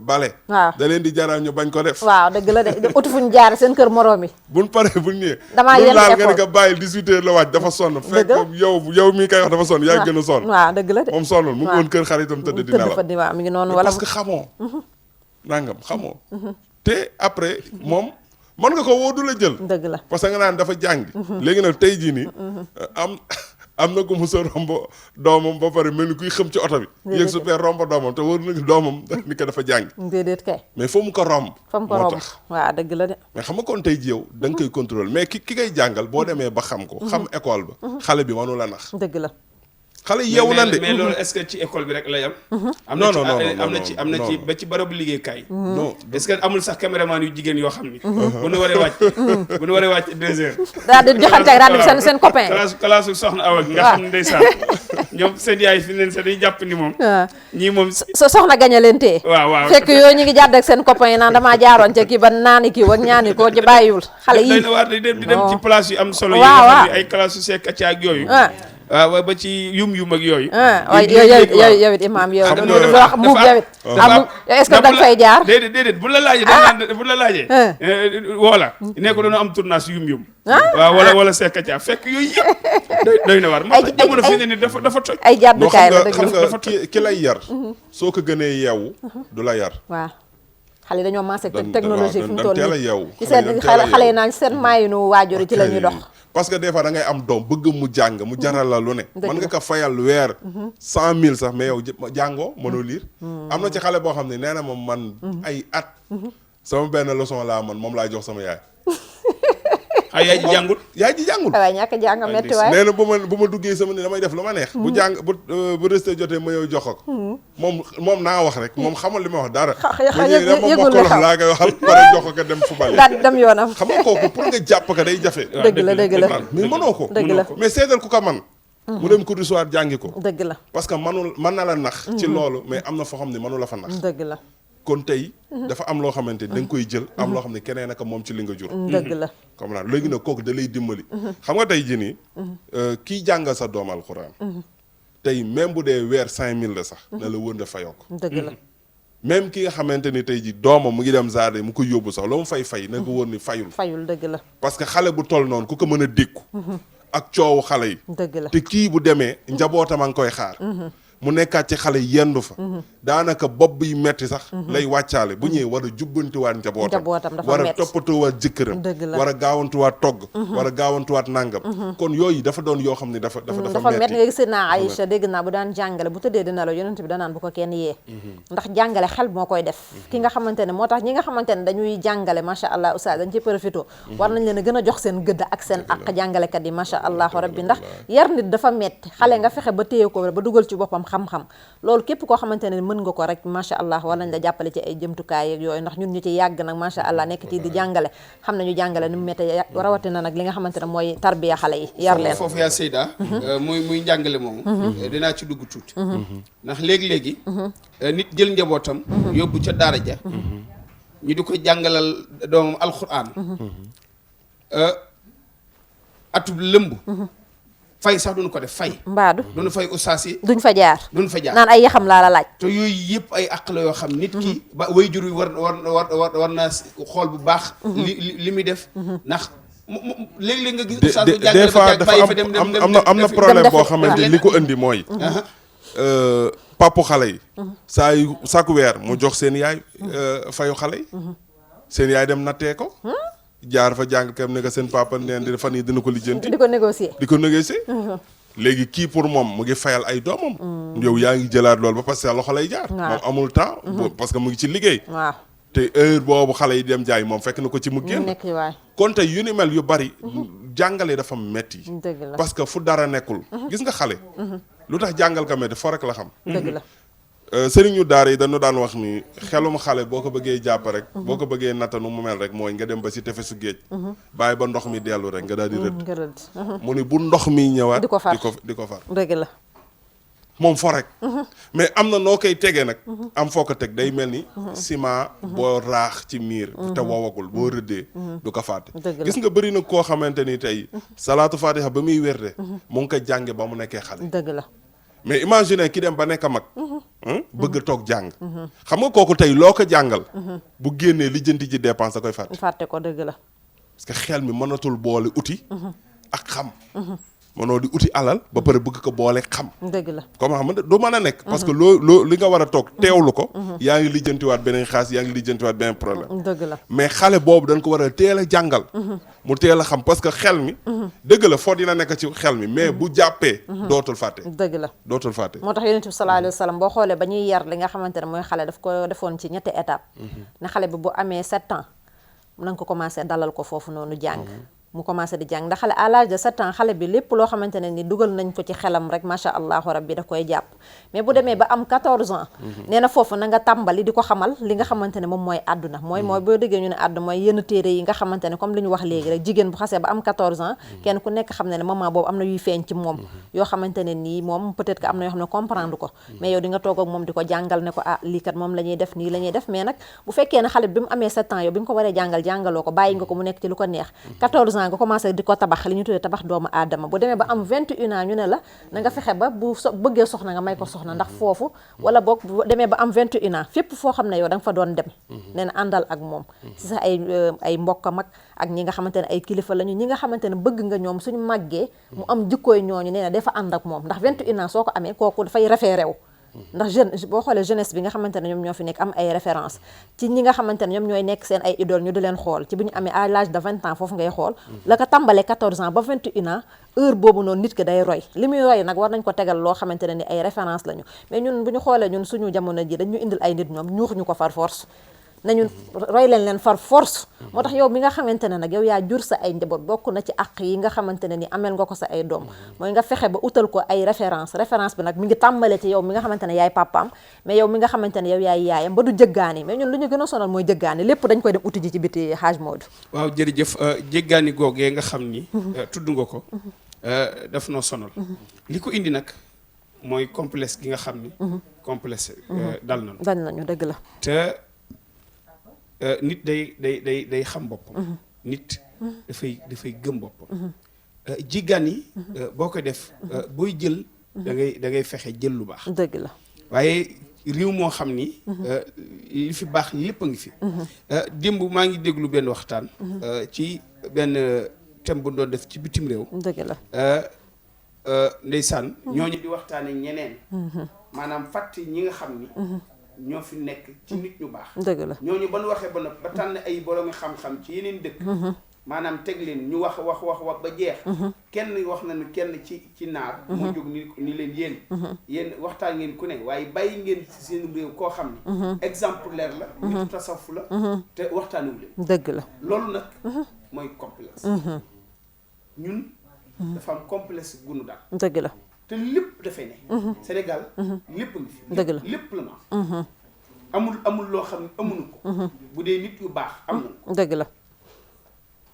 D: bale
B: waaw
D: da leen di jaral ñu bañ ko def
B: waaw dëgg la de utu fuñ jaar seen kër moroom yi
D: buñ paree buñ ñëwee
B: damaa yenn
D: laal
B: école
D: nga ni ko bàyyil 18 heures la wàcc dafa sonn fekk yow mii kay wax dafa sonn yaa gën a sonn
B: waaw dëgg la de
D: moom sonnul mu ngi woon kër xaritam tëdd di nelaw
B: fa di waaw mi ngi noonu wala
D: parce que xamoo nangam xamoo te après moom mën nga ko woo du la jël
B: dëgg la
D: parce que nga naan dafa jàng léegi nag tey jii nii am na ko mos a romb doomam ba pare mel ni kuy xëm ci oto bi yéeg super romb doomam te wóor na doomam ni ko dafa jàng
B: déedéet kay
D: mais foo mu ko romb
B: fa mu ko romb waaw dëgg la de
D: mais xam nga kon tey ji yow da nga koy contrôle mais ki ngay jàngal boo demee ba xam ko xam école ba xale bi mënu la nax
B: dëgg la
D: xale yeewu nan de
C: mais loolu est-ce que ci école bi rek la yam
D: non
C: am na ci ba ci barabu liggéeykaay non est-ce que amul sax caméraman yu jigéen yoo xam ni bu nu waree wàcc 2 heures
B: daal di joxante ak daal di seen copain
C: classe soxna Awa nga xam ne ndeysaan ñoom seen yaay fi leen sax dañuy jàpp ni moom ñii moom
B: soxna gaña leen tee
C: waaw
B: fekk yooyu ñu ngi jàdd ak seen copain naan damaa jaaroon ca kii ba naani kii wak ñaani koo ci bàyyiwul xale yi
C: na waar di dem ci place yu am solo yi nga xam ne ay classe yu sekk ci ak yooyu waaw ba ci yum ak yooyu
B: waaye yow it imaam yow wax mbuub yow it est-ce que da nga fay jaar
C: déedéet bu la laajee woola ne ko doon am tournage yum waaw wala sekk ca fekk yooyu yëpp doy na war moo tax jamono fi ne ni dafa toj
B: ay jàddukaay la dëgg
D: xam nga ki lay yar soo ko gënee yeewu du la yar
B: waaw xale yi dañoo maase technologie fi mu toll
D: teel a yeewu
B: ci seen xale yi naan seen maayinu waajur ci la ñuy dox
D: parce que des fois da ngay am doom bëgg mu jàng mu jaral la lu ne mën nga ko fayal weer 100 000 sax mais yow jàngoo mënoo liir am na ci xale boo xam ne nee na moom man ay at sama benn leçon laa man moom laa jox sama yaay
C: yaay ji jàngul
B: waaye ñàkk jàng metti waaye
D: nee na bu ma duggee sama ni damay def lu ma neex bu jàng bu resté jotee ma yow jox ko moom naa wax rek moom xamal li ma wax dara
B: yëgul la xam
D: laa koy waxal pare jox ko dem fubal
B: daal dem yoonam
D: xam nga kooku pour nga jàpp ko day jafe
B: dëgg la
D: mais mënoo ko
B: dëgg la
D: mais seetal ku ko man mu dem cours du soir jàngi ko
B: dëgg la
D: parce que mën na la nax ci loolu mais am na foo xam ne mënu la fa nax
B: dëgg la
D: kon tey dafa am loo xamante da nga koy jël am loo xam ne keneen ak moom ci li nga jur
B: dëgg la
D: comme naa léegi nag kooku da lay dimbali xam nga tey jii nii kii jàngal sa doom alxuraan tey même bu dee weer 5000 la sax na la wër nga fayoo ko
B: dëgg la
D: même ki nga xamante ni tey ji doomam mu ngi dem jardin mu koy yóbbu sax loo mu fay na ko wër ni fayul
B: dëgg la
D: parce que xale bu toll noonu ku ko mën a dékku ak coowu xale yi
B: dëgg la
D: te kii bu demee njabootam a ngi koy xaar mu nekkaat ci xale yendu fa daanaka bopp bi metti sax lay wàccaale bu ñëwee war a jubbantiwaat njabootam war a toppatoowaat jëkkëram war a gaawantuwaat togg war a gaawantuwaat nàngam kon yooyu dafa doon yoo xam ne dafa metti
B: nga gis naa Aïcha dégg naa bu daan jàngale bu tëddee dina la yonent bi danaan bu ko kenn yee ndax jàngale xel moo koy def ki nga xamante ne moo tax ñi nga xamante ne dañuy jàngale macha allah oustaz dañ ci profité war nañ leen a gën a jox seen gëdd ak seen ak jàngalekat yi macha allahu rabbi ndax yar nit dafa metti xale nga fexe ba téye ko ba dugal ci boppam xam-xam loolu képp koo xamante ne mën nga ko rek macha allah war nañ la jàppale ci ay jëmtukaay ak yooyu ndax ñun ñu ci yàgg nag macha allah nekk ci di jàngale xam nañu jàngale ni mu métti rawatina nag li nga xamante ne mooy tarbiya xale yi yar leen
C: foofu yaa Seyda muy njàngale moomu dinaa ci dugg tuuti ndax léegi-léegi nit jël njabootam yóbbu ca daara ja ñu di ko jàngalal doomam alxuraan atub lëmb fay sax duñu ko def fay
B: mbaadu
C: duñu fay ustaas yi
B: duñ fa jaar naan ay yaxam laa la laaj
C: te yooyu yëpp ay àq la yoo xam nit ki ba waajur wi war naa xool bu baax li muy def ndax léeg-léeg nga gis ustaas bu jàngale
D: des fois dafa am na problème boo xamante li ko indi mooy papu xale yi chaque weer mu jox seen yaay fayu xale yi seen yaay dem nattee ko jaar fa jàng kam ne que seen papa neen di fan yi dina ko lijjanti di ko négocier léegi kii pour moom mu ngi fayal ay doomam yow yaa ngi jëlaat loolu ba parce que loxo lay jaar moom amul temps parce que mu ngi ci liggéey te heure boobu xale yi dem jaay moom fekk na ko ci mu génn kon tey yu ni mel yu bari jàngale dafa metti parce que fu dara nekkul gis nga xale lu tax jàngal ka metti fo rek la xam
B: dëgg la
D: sëriñu daara yi dañu daan wax ni xelum xale boo ko bëggee jàpp rek boo ko bëggee nattanu mu mel rek mooy nga dem ba si tefesu géej bàyyi ba ndox mi dellu rek nga daal di rëdd mu ni bu ndox mi ñëwaat di ko far
B: dëgg la
D: moom fo rek mais am na noo koy tegee nag am foo ko teg day mel ni ciment boo raax ci miir te wowagul boo rëddee du ko fàtte gis nga bëri na koo xamante ni tey salaatu fatiha ba muy wérde mu ngi ko jànge ba mu nekkee xale
B: dëgg la
D: mais imagine ki dem ba nekk mag bëgg a toog jàng xam nga kooku tey loo ko jàngal bu génnee lijjanti ji dépense da koy fàtte
B: ko dëgg la
D: parce que xel mi mënatul boole uti ak xam mënoo di uti alal ba pare bëgg ko boole xam
B: dëgg la
D: comme xam nga du mën a nekk parce que loo li nga war a toog teewlu ko yaa ngi lijjantiwaat beneen xaas yaa ngi lijjantiwaat beneen problème
B: dëgg la
D: mais xale boobu dañ ko war a teel a jàngal mu teel a xam parce que xel mi dëgg la foo dina nekk ci xel mi mais bu jàppee dootul fàtte
B: dëgg la
D: dootul fàtte
B: moo tax yonent bi sallallahu alayhi wa sallam boo xoolee ba ñuy yar li nga xamante ne mooy xale daf ko defoon ci ñetti étape ne xale bi bu amee 7 ans na nga ko commencé dalal ko foofu noonu jàng mu commencé di jàng ndax xale à l'âge de 7 ans xale bi lépp loo xamante ne ni dugal nañ ko ci xelam rek macha allahu rabbi da koy jàpp mais bu demee ba am 14 ans nee na foofu na nga tàmbali di ko xamal li nga xamante ne moom mooy àdduna mooy boo déggee ñu ne àdduna mooy yenn téere yi nga xamante ne comme li ñu wax léegi rek jigéen bu xasee ba am 14 ans kenn ku nekk xam ne ne moment boobu am na yuy feeñ ci moom yoo xamante ne nii moom peut-être que am na yoo xam ne comprendre ko mais yow di nga toog ak moom di ko jàngal ne ko lii kat moom la ñuy def nii la ñuy def mais nag bu fekkee ne xale bi mu amee 7 ans yow bi nga ko waree jàngaloo ko bàyyi nga ko mu nekk ci lu ko neex 14 ans nga commencé di ko tabax li ñu tuddee tabax doomu aadama bu demee ba am 21 ans ñu ne la na nga fexe ba bu bëggee soxna nga may ko soxna ndax foofu wala boog bu demee ba am 21 ans fépp foo xam ne yow da nga fa doon dem nee na àndal ak moom si sax ay mbokkam ak ñi nga xamante ne ay kilifa lañu ñi nga xamante ne bëgg nga ñoom suñu màggee mu am jikkooy ñooñu nee na dafa ànd ak moom ndax 21 ans soo ko amee kooku dafay référé wu ndax jeune boo xoolee jeunesse bi nga xamante ne ñoom ñoo fi nekk am ay référence ci ñi nga xamante ne ñoom ñooy nekk seen ay idole ñu di leen xool ci bu ñu amee à l'âge de 20 ans foofu ngay xool la ko tàmbalee 14 ans ba 21 ans heure boobu noonu nit ki day roy li muy roy nag war nañ ko tegal loo xamante ne ni ay référence lañu mais ñun bu ñu xoolee ñun suñu jamono ji dañu indil ay nit ñoom ñuux ñu ko far force nañu roy leen far force moo tax yow mi nga xamante ne nag yow yaa jur sa ay njaboot bokk na ci àq yi nga xamante ne ni amel nga ko sa ay doom mooy nga fexe ba utal ko ay référence bi nag mi ngi tàmbale ci yow mi nga xamante ne yaay papaam mais yow mi nga xamante ne yow yaay yaayam ba du jëggaani mais ñun lu ñu gën a sonal mooy jëggaani lépp dañ koy dem uti ji ci biti Haj Modou
C: waaw jërëjëf jëggaani googee nga xam ni tudd nga ko daf noo sonal li ko indi nag mooy complexe gi nga xam ni complexe dal nañu
B: dëgg la
C: te nit day xam boppam nit dafay gëm boppam jiggaan yi boo ko def booy jël da ngay fexe jël lu baax
B: dëgg la
C: waaye réew moo xam ni li fi baax lépp a ngi fi démb maa ngi déglu benn waxtaan ci benn thème bu doon def ci bitim réew
B: dëgg la
C: ndeysaan ñooñu di waxtaane ñeneen maanaam fàtte ñi nga xam ni ñoo fi nekk ci nit ñu baax
B: dëgg la
C: ñooñu ba nu waxee ba noppi ba tànn ay boroomi xam-xam ci yeneen dëkk maanaam teg leen ñu wax ba jeex kenn wax na ni kenn ci naar moo jóg ni leen yéen waxtaan ngeen ku ne waaye bàyyi ngeen ci seen réew koo xam ni exemplaire la nitu tasawuf la te waxtaanewu leen
B: dëgg la
C: loolu nag mooy complexe ñun dafa am complexe gunu daal
B: dëgg la
C: te lépp dafay ne Sénégal lépp ngi fi
B: dëgg la
C: lépp la ma amul loo xam ne amuñu ko bu dee nit yu baax am nañu ko
B: dëgg la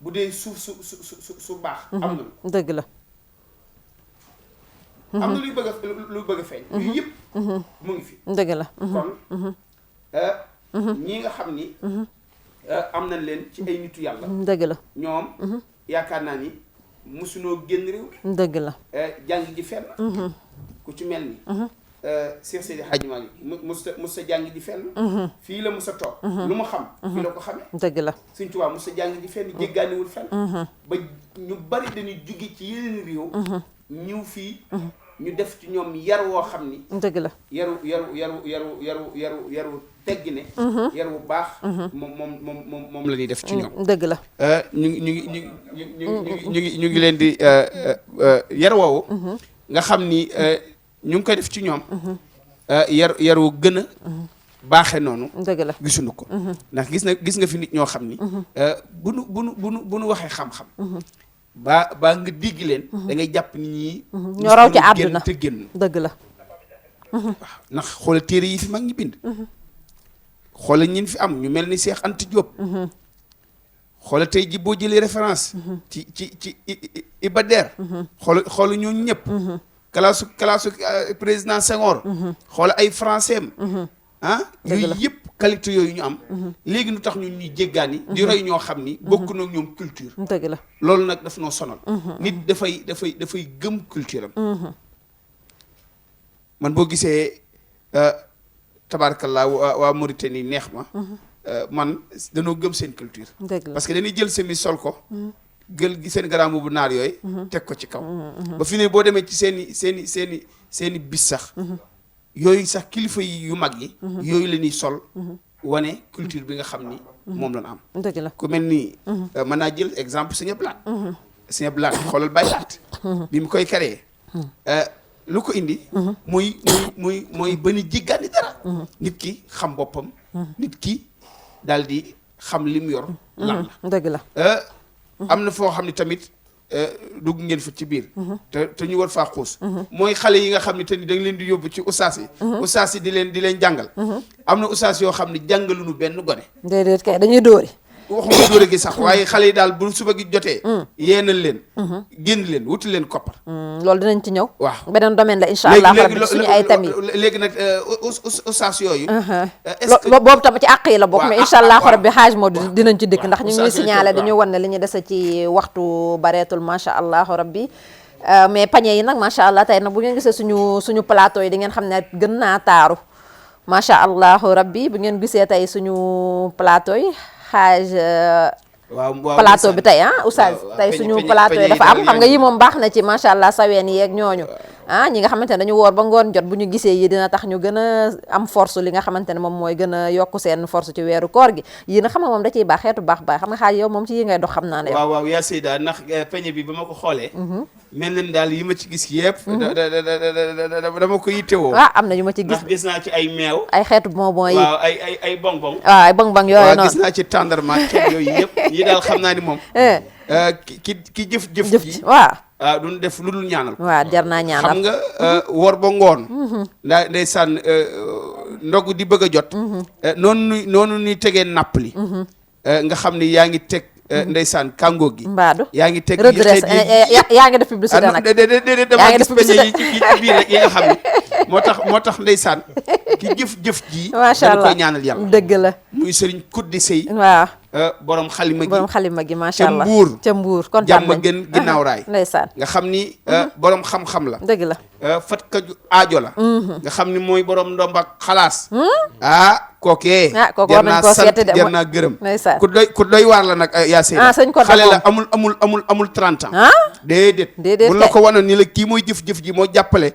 C: bu dee suuf su baax am nañu ko
B: dëgg la
C: am na luy bëgg a feeñ yu yëpp mu ngi fi
B: dëgg la
C: kon ñi nga xam ni am nañ leen ci ay nitu yàlla
B: dëgg la
C: ñoom yaakaar naa ni musunoo génn réew
B: dëgg la
C: jàng ji fenn ku ci mel ni Cheikh Seydi Hadji Malick musa jàng ji fenn fii la musa toog lu mu xam fii la ko xamee
B: dëgg la
C: Sëñ Tuubaa musa jàng ji fenn jéggaaniwul fenn ba ñu bari dañuy jóge ci yeneen réew ñëw fii ñu def ci ñoom yar woo xam ni
B: dëgg la
C: yaru teggi ne yar bu baax moom la ñuy def ci ñoom
B: dëgg la
C: ñu ngi leen di yar woowu nga xam ni ñu ngi koy def ci ñoom yar wu gën a baaxe noonu
B: dëgg la
C: gisuñu ko ndax gis nga fi nit ñoo xam ni bu nu waxee xam-xam baa nga digg leen da ngay jàpp ni ñii
B: ñoo raw ci àdduna
C: te génn
B: dëgg la
C: waaw ndax xoolal téere yi fi mag ñi bind xoolal ñin fi am ñu mel ni Cheikh Anta Diop xoolal tey ji boo jëlee référence ci Iba Der xoolal ñooñu ñëpp kalaasu président Senghor xoolal ay français am yooyu yëpp qualité yooyu ñu am léegi nu tax ñun ñuy jéggaani di roy ñoo xam ni bokk na ñoom culture
B: dëgg la
C: loolu nag daf noo sonal nit dafay gëm culture am man boo gisee tabaarkalla waa Mauritanie neex ma man danoo gëm seen culture
B: dëgg la
C: parce que dañuy jël semis sol ko gël gi seen garaam bu naar yooyu teg ko ci kaw ba fi ne boo demee ci seeni bis sax yooyu sax kilifa yi yu mag yi yooyu la ñuy sol wane culture bi nga xam ni moom la ñu am
B: dëgg la
C: ku mel ni mën naa jël exemple Sëñ Abdu Lahat xoolal Baay Laat bi mu koy créé lu ko indi mooy ba ni jéggaani dara nit ki xam boppam nit ki daal di xam li mu yor lan la
B: dëgg la
C: am na foo xam ne tamit dugg ngeen fa ci biir te ñu war faa xuus mooy xale yi nga xam ne te ni da nga leen di yóbbu ci ustaas yi di leen jàngal am na ustaas yoo xam ne jàngaluñu benn gone
B: déedéet kay dañuy dóori
C: waxuma dóore gi sax waaye xale yi daal bu suba gi jotee yeenal leen génn leen wuti leen koppar
B: loolu dinañ ci ñëw
C: waaw
B: beneen domaine la incha allah rabbi suñu ay thèmes yi
C: léegi nag ustaas yooyu
B: boobu tam ci àq yi la bokk mais incha allah rabbi xaaj moo dinañ ci dikk ndax ñu ngi signalé dañuy wan ne li ñu dese ci waxtu bareetul macha allah rabbi mais pañe yi nag macha allah tey nag bu ngeen gisee suñu plateau yi di ngeen xam ne gën naa taaru macha allah rabbi bu ngeen gisee tey suñu plateau yi xaaj
C: waaw
B: plateau bi tey oustaz tey suñu plateau yi dafa am xam nga yi moom baax na ci macha allah saween yeeg ñooñu ñi nga xamante ne dañu woor ba ngoon jot bu ñu gisee yi dina tax ñu gën a am force li nga xamante ne moom mooy gën a yokku seen force ci weeru koor gi yi na xam nga moom da ciy baax xeetu baax xam nga xaaj yow moom ci yi ngay dox xam naa ne
C: waaw yaa Seyda ndax peñe bi ba ma ko xoolee mel na ni daal yi ma ci gis yëpp dama ko yittewoo
B: am na yu ma ci gis
C: ndax gis naa ci ay meew
B: ay xeetu bonbon yi
C: waaw ay bonbon
B: waaw ay bonbon yooyu noonu
C: gis naa ci tàndarma yooyu yëpp yi daal xam naa ni moom ki jëf ji waaw duñ def lu dul ñaanal
B: waaw jar naa ñaanal
C: xam nga wor ba ngoon ndeysaan ndog di bëgg a jot noonu ñuy tegee napp li nga xam ni yaa ngi teg ndeysaan kàngoo gi
B: mbaadu
C: yaa ngi teg
B: redresse yaa ngi def publicité nag
C: déedéet dama gis peñe yi ci biir rek yi nga xam ni moo tax ndeysaan ki jëf ji
B: macha allah
C: dañ koy ñaanal yàlla
B: dëgg la
C: muy sëriñ Kuddi Sey
B: waaw
C: borom xalima gi
B: macha allah ca mbuur kon
C: jàmm gën ginnaaw raay
B: ndeysaan nga
C: xam ni borom xam-xam la
B: dëgg la
C: fatkaju aajo la nga xam ni mooy borom ndombak xalaas kookee
B: kooku war nañ koo seeti de
C: jar naa gërëm
B: ndeysaan
C: ku doy waar la nag yaa Seyda
B: sëñ Codé
C: xale la amul 30 ans déedéet bu la ko wanoon ni la kii mooy jëf-jëf ji moo jàppale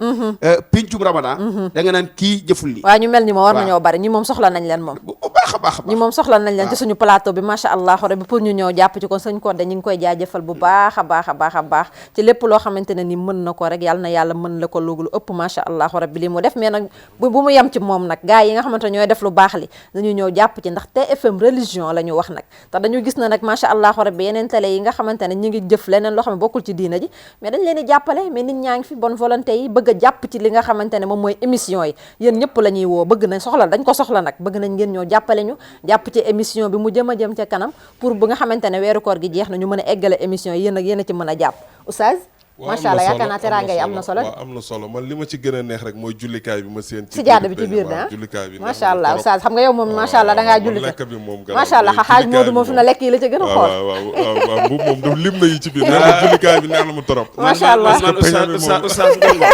C: pincum Ramadan da nga naan kii jëful li
B: waaw ñu mel ni moom war nañoo bari ñi moom soxla nañ leen moom
C: bu baax a baax
B: ñi moom soxla nañ leen ci suñu plateau bi macha allah rabbi pour ñu ñëw jàpp ci kon sëñ Codé ñu ngi koy jaajëfal bu baax a baax a baax a baax ci lépp loo xamante ne ni mën na ko rek yàlla na yàlla mën la ko lu ëpp macha allah rabbi li mu def mais nag bu mu yem ci moom nag gars yi nga xamante ne ñooy def lu baax li dañu ñëw jàpp ci ndax TFM religion la ñu wax nag te dañu gis na nag macha allah rabbi yeneen télé yi nga xamante ne ñu ngi jëf leneen loo xam ne bokkul ci diina ji mais dañ leen di jàppale mais nit ñaa ngi fi bonne volonté yi bëgg a jàpp ci li nga xamante ne moom mooy émission yi yéen ñëpp la ñuy woo bëgg nañ soxla dañ ko soxla nag bëgg nañ ngeen ñoo jàppale ñu jàpp ci émission bi mu jëm a jëm ca kanam pour bu nga xamante ne weeru koor gi jeex na ñu mën a eggale émission yi yéen ak yéen a ci mën a jàpp oustaz macha allah yaakaar naa teraanga yi am na solo
D: waaw am na solo man li ma ci gën a neex rek mooy jullikaay bi ma seen
B: si jaada bi ci biir da
D: jullikaay bi
B: macha allah oustaz xam nga yow moom macha allah da ngaa julli
D: lekk bi moom
B: macha allah xaaj Modou moom fi na lekk yi la ca gën a xool
D: waaw bu moom daf lim na yi ci biir jullikaay bi neex na mu trop
B: macha allah
C: man oustaz ndongo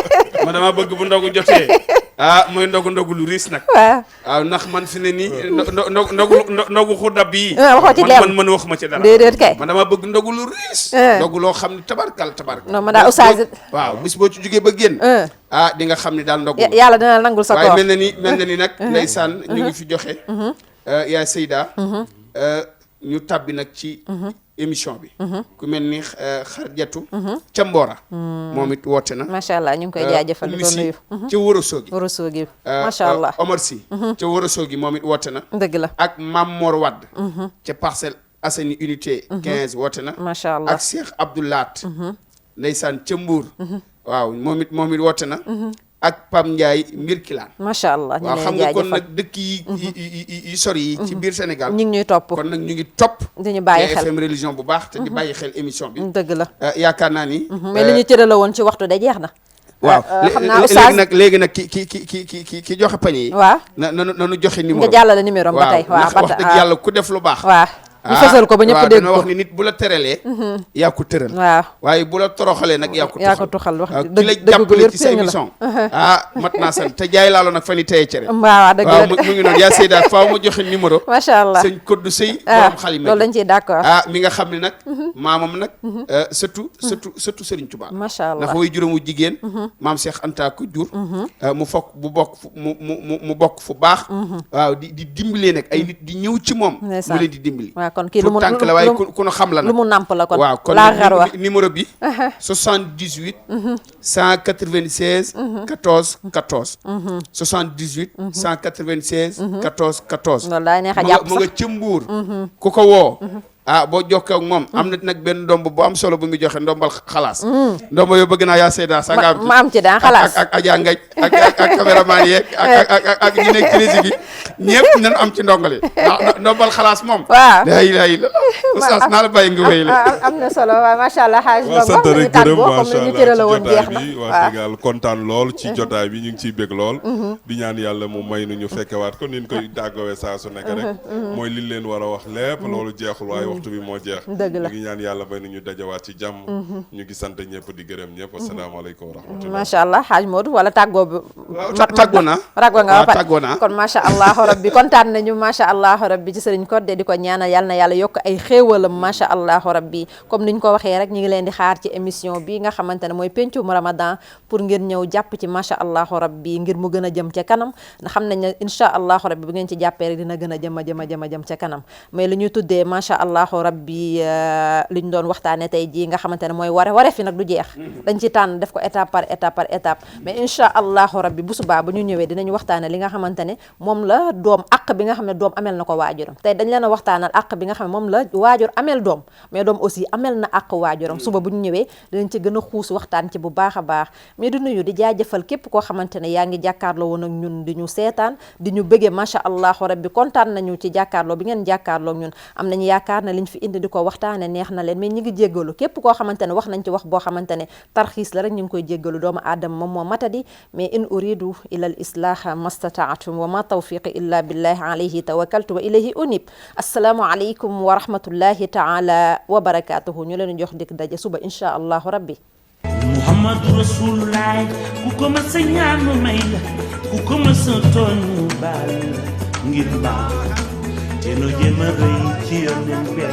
C: ma dama bëgg bu ndogu jotee muy ndogu lu riis nag waaw ndax man fi ne nii ndogu xudab yi
B: waxoo ci leer
C: man waxuma ci dara
B: déedéet kay
C: man dama bëgg ndogu lu riis ndogu loo xam ne tabarkal
B: non ma daa oustaz
C: waaw bis boo ci jógee ba génn di nga xam ne daal ndogu
B: yàlla dina nangul sa koor
C: waaye mel na ni nag ndeysaan ñu ngi fi joxe yaa Seyda ñu tàbbi nag ci émission bi ku mel ni Xarjatu ca Mbora moom it woote na
B: macha allah ñu ngi koy jaajëfal di ko nuyu
C: ca Worosogi
B: Worosogi macha allah
C: Omar Sy ca Worosogi moom it woote na
B: dëgg la
C: ak Mam Mor Wadd ca Parcelles Assainies unité 15 woote na
B: macha allah
C: ak Cheikh Abdoulaat ndeysaan ca Mbour waaw moom it woote na ak Pam Ndiaye mbir kilaan
B: macha allah
C: waaw xam nga kon nag dëkk yi sori yi ci biir Sénégal
B: ñu ngi ñuy topp
C: kon nag ñu ngi topp
B: dañu bàyyi xel
C: TFM religion bu baax te di bàyyi xel émission bi
B: dëgg la
C: yaakaar naa ni
B: mais li ñu cërale woon ci waxtu de jeex na
C: waaw
B: xam naa oustaz
C: léegi nag ki joxe pañe yi
B: waaw
C: nanu joxe numéro
B: nga jàllale numéro ba tey waaw
C: wax dëgg yàlla ku def lu baax
B: waaw ñu fësal ko ba ñëpp dégg ko
C: wax ni nit bu la teralee yaa ko tëral
B: waaw
C: waaye bu la toroxalee nag yaa ko
B: tuxal wax
C: ki la jàppale ci sa émission mat naa sant te jaay laalo nag fan yi teye cere
B: waaw dëgg la
C: mu ngi noonu yaa Seyda faaw ma joxe numéro
B: macha allah
C: sëñ Koddu Sëy borom xalima
B: loolu dañ ciy d'accord
C: mi nga xam ne nag maamam nag surtout Serigne Touba
B: macha allah
C: ndax way juróomu jigéen maam Cheikh Anta ko jur mu bokk fu baax waaw di dimbalee nag ay nit di ñëw ci moom mu leen di dimbali
B: kon kii lu mu
C: tànk la waaye ku nu xam la nag
B: lu mu nàmp la kon
C: waaw kon numéro bi 78 196 14 14 78 196 14 14
B: loolu daay neex a jàpp sax
C: mu nga ci Mbuur ku ko woo boo jokkoo ak moom am na nag benn ndomb bu am solo bu muy joxe ndombal xalaas ndomb yoo bëgg naa yaa Seyda sa nga
B: ma am ci daan xalaas
C: ak Adja Ngaj ak caméraman yeeg ak ñi nekk ci régie bi ñëpp nañ am ci ndongali ndax ndombal xalaas moom
B: waaw
C: lay oustaz naa la bàyyi nga wéy la
B: am na solo waaw macha allah xaaj
D: sant rek gërëm macha allah
B: ci jotaay
D: bi wax dëgg yàlla kontaan lool ci jotaay bi ñu ngi ciy bég lool di ñaan yàlla mu may nu ñu fekkewaat ko ni ñu koy dàggowee saa su nekk rek mooy liñ leen war a wax lépp loolu jeexul waaye waxtu bi moo jeex
B: dëgg la
D: ñu ngi ñaan yàlla may nu ñu dajawaat ci jàmm ñu ngi sant ñëpp di gërëm ñëpp asalaamaaleykum wa rahmatulah
B: macha allah xaaj Modou wala tàggoo bi
C: tàggoo naa
B: ragoo nga ba
C: tàggoo naa
B: kon macha allah rabbi kontaan nañu macha allah rabbi ci Serigne Codé di ko ñaanal yal na yàlla yokk ay xéewalam macha allah rabbi comme niñ ko waxee rek ñu ngi leen di xaar ci émission bi nga xamante ne mooy pencum Ramadan pour ngeen ñëw jàpp ci macha allah rabbi ngir mu gën a jëm ca kanam ndax xam nañ ne incha allah rabbi bu ngeen ci jàppee rek dina gën a jëm ca kanam mais li ñuy tuddee macha allah rabbi li ñu doon waxtaane tey jii nga xamante ne mooy ware fi nag du jeex dañ ci tànn def ko étape par étape mais incha allah rabbi bu subaa bu ñu ñëwee dinañu waxtaane li nga xamante ne moom la doom àq bi nga xam ne doom amel na ko waajuram tey dañ leen a waxtaanal àq bi nga xam ne moom la waajur amel doom mais doom aussi amel na àq waajuram suba bu ñu ñëwee dinañ ci gën a xuus waxtaan ci bu baax a baax mais di nuyu di jaajëfal képp koo xamante ne yaa ngi jàkkaarloo woon ak ñun di ñu seetaan di ñu bëggee macha allah rabbi kontaan nañu ci jàkkaarloo bi ngeen jàkkaarloo ñun am nañu yaakaar ne liñ fi indi di ko waxtaane neex na leen mais ñi ngi jéggalu képp koo xamante ne wax nañ ci wax boo xamante ne tarxiis la rek ñu ngi koy jéggalu doomu aadama moom moo matadi mais in uridu ila al islaha mastataatum wa ma tawfiqi illa billahi alayhi tawakkaltu wa ilayhi unib assalaamu aleykum wa rahmatullahi taala wa barakatuhu ñu leen jox dik daje suba insha allahu rabbi
A: Muhammadu Rasulullah ku ko ma sa ñaan may la ku ko ma sa tooñ baal ngir baax te nu jéem a rëy ci yoon bi